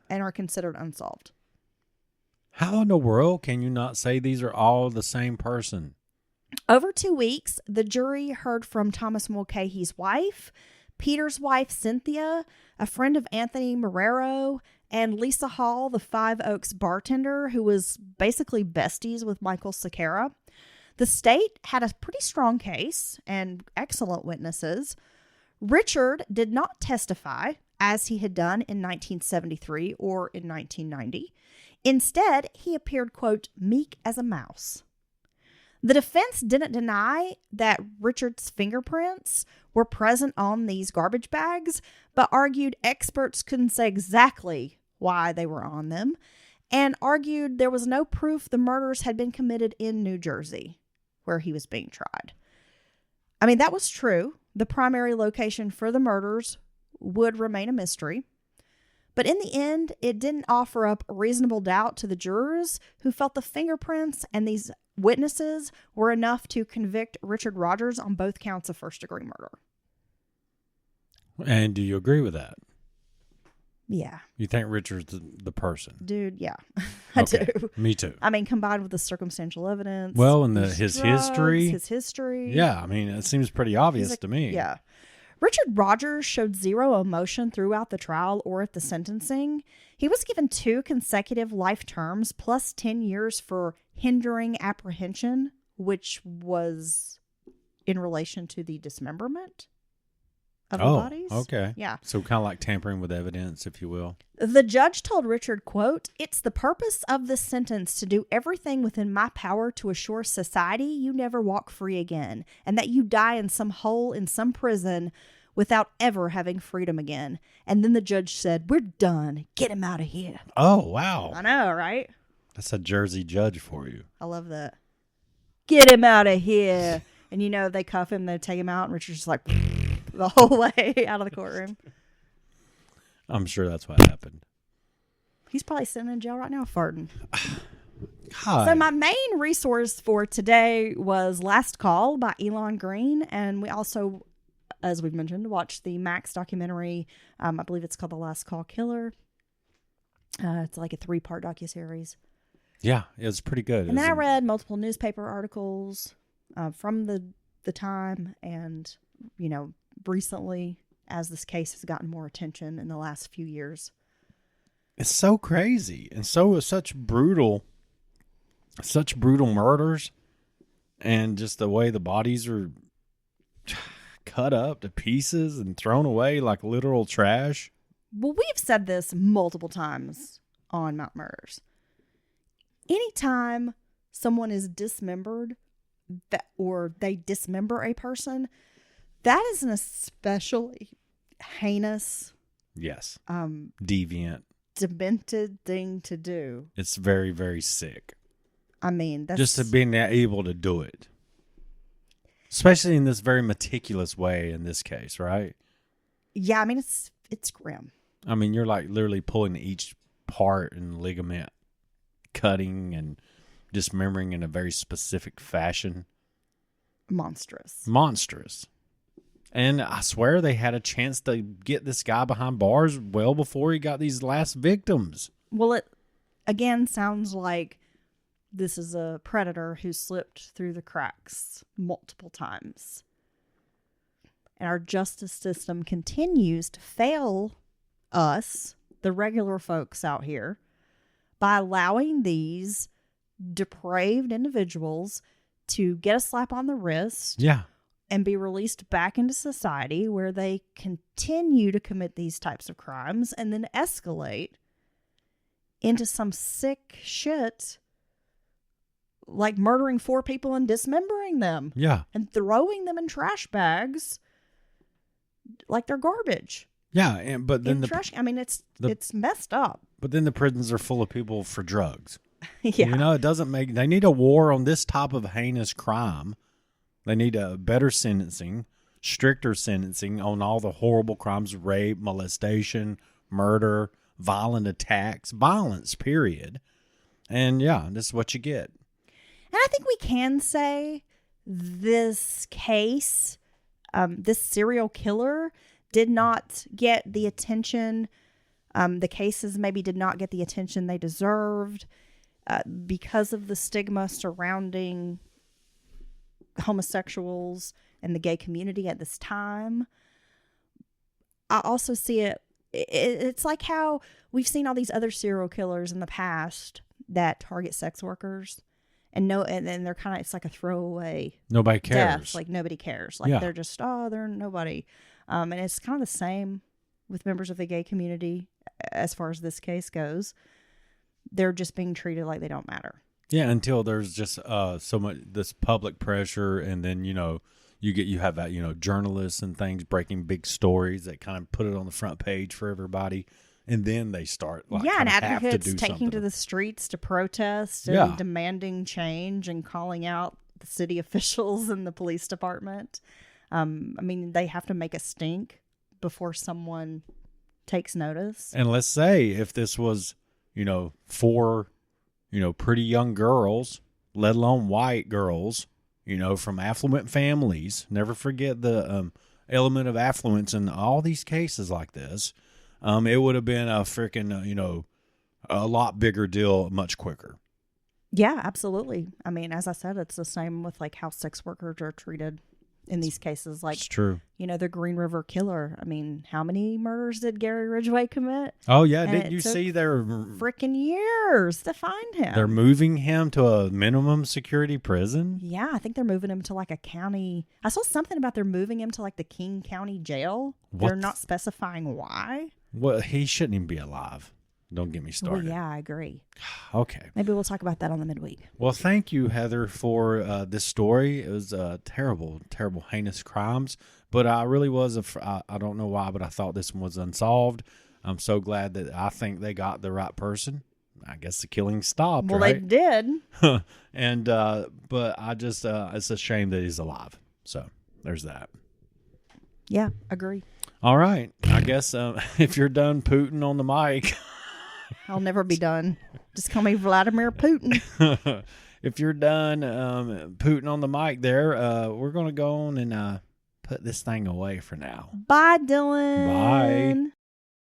and are considered unsolved. How in the world can you not say these are all the same person? Over 2 weeks, the jury heard from Thomas Mulcahy's wife, Peter's wife, Cynthia, a friend of Anthony Marrero, and Lisa Hall, the Five Oaks bartender, who was basically besties with Michael Sequeira. The state had a pretty strong case and excellent witnesses. Richard did not testify, as he had done in 1973 or in 1990. Instead, he appeared, quote, meek as a mouse. The defense didn't deny that Richard's fingerprints were present on these garbage bags, but argued experts couldn't say exactly why they were on them, and argued there was no proof the murders had been committed in New Jersey, where he was being tried. I mean, that was true. The primary location for the murders would remain a mystery. But in the end, it didn't offer up reasonable doubt to the jurors who felt the fingerprints and these witnesses were enough to convict Richard Rogers on both counts of first-degree murder. And do you agree with that? Yeah. You think Richard's the person? Dude, yeah. I Okay, do. me too. I mean, combined with the circumstantial evidence. Well, and his his history. His history. Yeah, I mean, it seems pretty obvious to me. Yeah. Richard Rogers showed zero emotion throughout the trial or at the sentencing. He was given 2 consecutive life terms plus 10 years for hindering apprehension, which was in relation to the dismemberment of the bodies. Okay. Yeah. So kind of like tampering with evidence, if you will. The judge told Richard, quote, "It's the purpose of this sentence to do everything within my power to assure society you never walk free again, and that you die in some hole in some prison without ever having freedom again." And then the judge said, "We're done. Get him out of here." Oh, wow. I know, right? That's a Jersey judge for you. I love that. Get him out of here. And you know, they cuff him, they take him out, and Richard's just like the whole way out of the courtroom. I'm sure that's what happened. He's probably sitting in jail right now farting. God. So my main resource for today was Last Call by Elon Green. And we also, as we've mentioned, watched the Max documentary. I believe it's called The Last Call Killer. It's like a 3-part docuseries. Yeah, it was pretty good. And then I read multiple newspaper articles from the time and, you know, recently as this case has gotten more attention in the last few years. It's so crazy and such brutal murders, and just the way the bodies are cut up to pieces and thrown away like literal trash. Well, we've said this multiple times on Mount Murders. Anytime someone is dismembered or they dismember a person, that is an especially heinous, Yes. Deviant. demented thing to do. It's very, very sick. I mean, that's Just to being able to do it. Especially in this very meticulous way in this case, right? yeah. I mean, it's grim. I mean, you're like literally pulling each part and ligament, cutting and dismembering in a very specific fashion. Monstrous. And I swear they had a chance to get this guy behind bars well before he got these last victims. Well, it again sounds like this is a predator who slipped through the cracks multiple times. And our justice system continues to fail us, the regular folks out here, by allowing these depraved individuals to get a slap on the wrist. Yeah. And be released back into society where they continue to commit these types of crimes and then escalate into some sick shit like murdering 4 people and dismembering them. Yeah. And throwing them in trash bags like they're garbage. Yeah, but then I mean, it's messed up. But then the prisons are full of people for drugs. Yeah. You know, it doesn't make... They need a war on this type of heinous crime. They need a better sentencing, stricter sentencing on all the horrible crimes: rape, molestation, murder, violent attacks, violence, period. And yeah, this is what you get. And I think we can say this case, this serial killer did not get the attention. The cases maybe did not get the attention they deserved because of the stigma surrounding homosexuals and the gay community at this time. I also see it's like how we've seen all these other serial killers in the past that target sex workers, and then they're kind of, it's like a throwaway. Nobody cares. Death. Like nobody cares. Like they're just, they're nobody. And it's kind of the same with members of the gay community as far as this case goes. They're just being treated like they don't matter. Yeah, until there's just so much this public pressure, and then you have that journalists and things breaking big stories that kind of put it on the front page for everybody, and then they start and advocates taking something to the streets to protest and demanding change and calling out the city officials and the police department. I mean, they have to make a stink before someone takes notice. And let's say if this was, four, pretty young girls, let alone white girls, from affluent families. Never forget the element of affluence in all these cases like this. It would have been a freaking, a lot bigger deal much quicker. Yeah, absolutely. I mean, as I said, it's the same with like how sex workers are treated in these cases. Like, it's true. The Green River Killer. I mean, how many murders did Gary Ridgway commit? Oh, yeah. And didn't you see their freaking years to find him? They're moving him to a minimum security prison? Yeah, I think they're moving him to like a county. I saw something about they're moving him to like the King County Jail. They're not specifying why. Well, he shouldn't even be alive. Don't get me started. Well, yeah, I agree. Okay. Maybe we'll talk about that on the midweek. Well, thank you, Heather, for this story. It was terrible, terrible, heinous crimes. But I really was, I don't know why, but I thought this one was unsolved. I'm so glad that I think they got the right person. I guess the killing stopped, well, right? They did. And, but I just, it's a shame that he's alive. So there's that. Yeah, agree. All right. I guess if you're done Putin on the mic... I'll never be done. Just call me Vladimir Putin. If you're done Putin on the mic there, we're going to go on and put this thing away for now. Bye, Dylan. Bye.